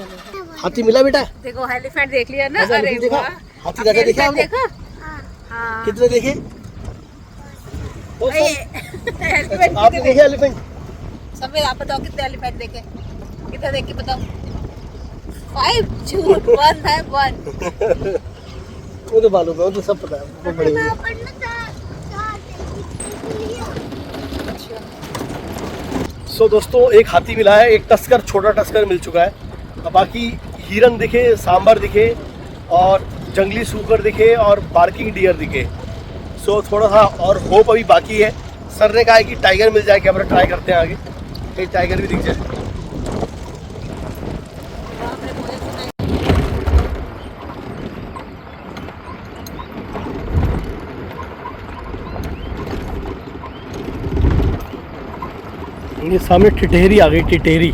हाथी मिला बेटा? देखो एलिफेंट देख लिया ना। अच्छा, अरे एलिफेंट देखा? वाह। हाथी दादा देखा हमने? देखा? हाँ। कितने देखे? एलिफेंट आपने देखे एलिफेंट? सब आप बताओ कितने एलिफेंट देखे? कितने देख के बताओ। 5 झूठ 1 है 1। वो तो मालूम है, वो तो सब पता है, बहुत बड़े मैं हैं। पढ़ना सो दोस्तों एक हाथी मिला है, एक टस्कर, छोटा टस्कर मिल चुका है। अब बाकी हिरन दिखे, सांबर दिखे और जंगली सूकर दिखे और बार्किंग डियर दिखे। सो थोड़ा सा और होप अभी बाकी है। सर ने कहा है कि टाइगर मिल जाए, कैमरा ट्राई करते हैं आगे, कहीं टाइगर भी दिख जाए। ये सामने टिटेरी आ गई, टिटेरी।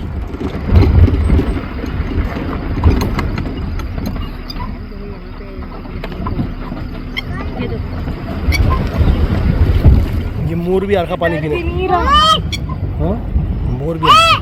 ये मोर भी आ रखा पानी पीने। हाँ मोर भी आ रखा।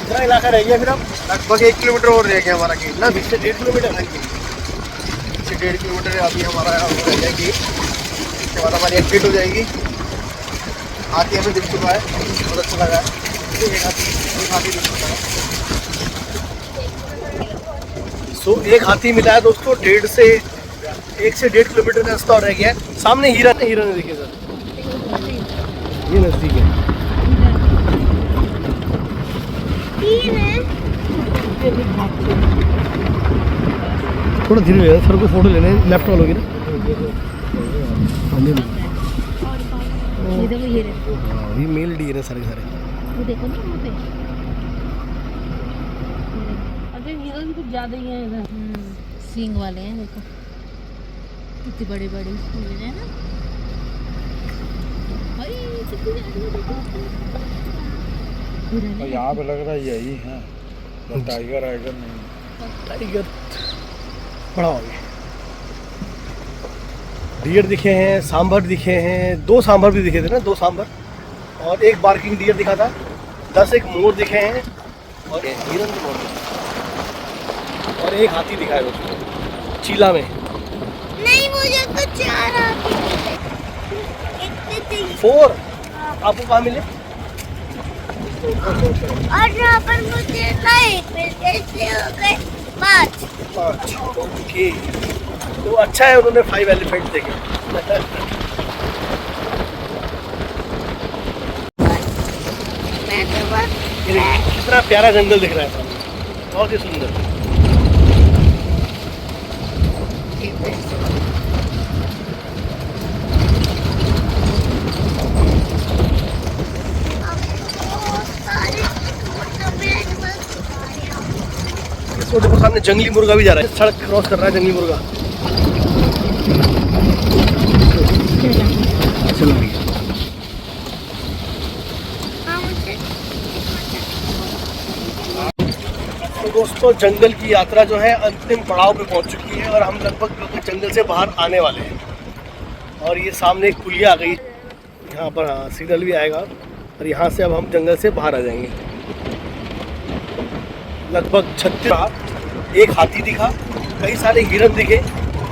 कितना इलाका रह गया फिर? अब लगभग 1 किलोमीटर और रह गया हमारा गेट ना। 20 से 1.5 किलोमीटर। 1.5 किलोमीटर अभी हमारा रह जाएगी। इसके बाद हमारी एग्जिट हो जाएगी। हाथी हमें दिख चुका है, बहुत अच्छा लगा है। एक हाथी दिख चुका है। सो एक हाथी मिला है दोस्तों। 1 से 1.5 किलोमीटर का रास्ता और रह गया है। सामने हिरन है, हिरन देखिए सर, ये नजदीक है। थोड़ा धीरे ले सर को फोटो लेने, लेफ्ट वालों की ना। ये देखो ये रहे। हाँ, ये मेल डियर है सारे के सारे। वो देखो ना वहाँ पे। अरे हिरन कुछ ज्यादा ही है इधर। सींग वाले हैं देखो, कितनी बड़ी बड़ी सींग है ना। भाई कितनी ज्यादा देखो। हिरन है। यहाँ पे लग रहा है यही है, तो टाइगर आइगर नहीं। टाइगर बड़ा हो गया। डियर दिखे हैं, सांभर दिखे हैं, 2 सांभर भी दिखे थे ना, 2 सांभर और एक बार्किंग डियर दिखा था। 10 एक मोर दिखे हैं और एक हिरन भी मोर दिखे और एक हाथी दिखा है दोस्तों चीला में। नहीं, मुझे तो 4 हाथी मिले। एक 4 आपको कहाँ मिले? और यहाँ पर मुझे ना एक मिलते, इसलिए हो गए 5। 5 ओके। तो अच्छा है उन्होंने 5 एलिफेंट देखे। मैं तो बस ये देखिए, कितना प्यारा जंगल दिख रहा है सामने, बहुत ही सुंदर। इसको देखो सामने जंगली मुर्गा भी जा रहा है, सड़क क्रॉस कर रहा है जंगली मुर्गा। चलो भैया। तो दोस्तों जंगल की यात्रा जो है अंतिम पड़ाव पे पहुंच चुकी है और हम लगभग जंगल से बाहर आने वाले हैं। और ये सामने एक पुलिया आ गई, यहाँ पर हाँ सिग्नल भी आएगा और यहाँ से अब हम जंगल से बाहर आ जाएंगे। लगभग 36 एक हाथी दिखा, कई सारे हिरन दिखे,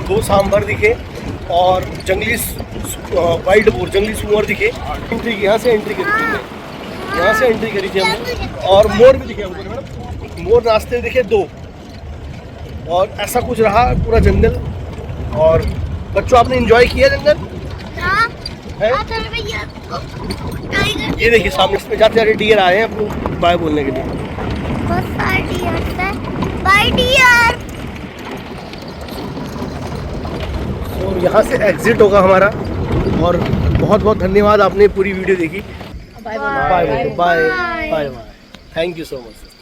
2 सांभर दिखे और जंगली वाइल्ड बोर जंगली सुअर दिखे। एंट्री की यहाँ से एंट्री करी थी, यहाँ से एंट्री करी थी हमने। और मोर भी दिखे हमको मैडम, मोर रास्ते में दिखे 2। और ऐसा कुछ रहा पूरा जंगल। और बच्चों आपने एंजॉय किया जंगल है? ये देखिए सामने इसमें जाते जाते डियर आए हैं आपको बाय बोलने के लिए। बहुत सारे डियर है। Bye dear. तो यहाँ से एग्जिट होगा हमारा। और बहुत बहुत धन्यवाद, आपने पूरी वीडियो देखी। Bye bye bye bye bye. Thank you so much.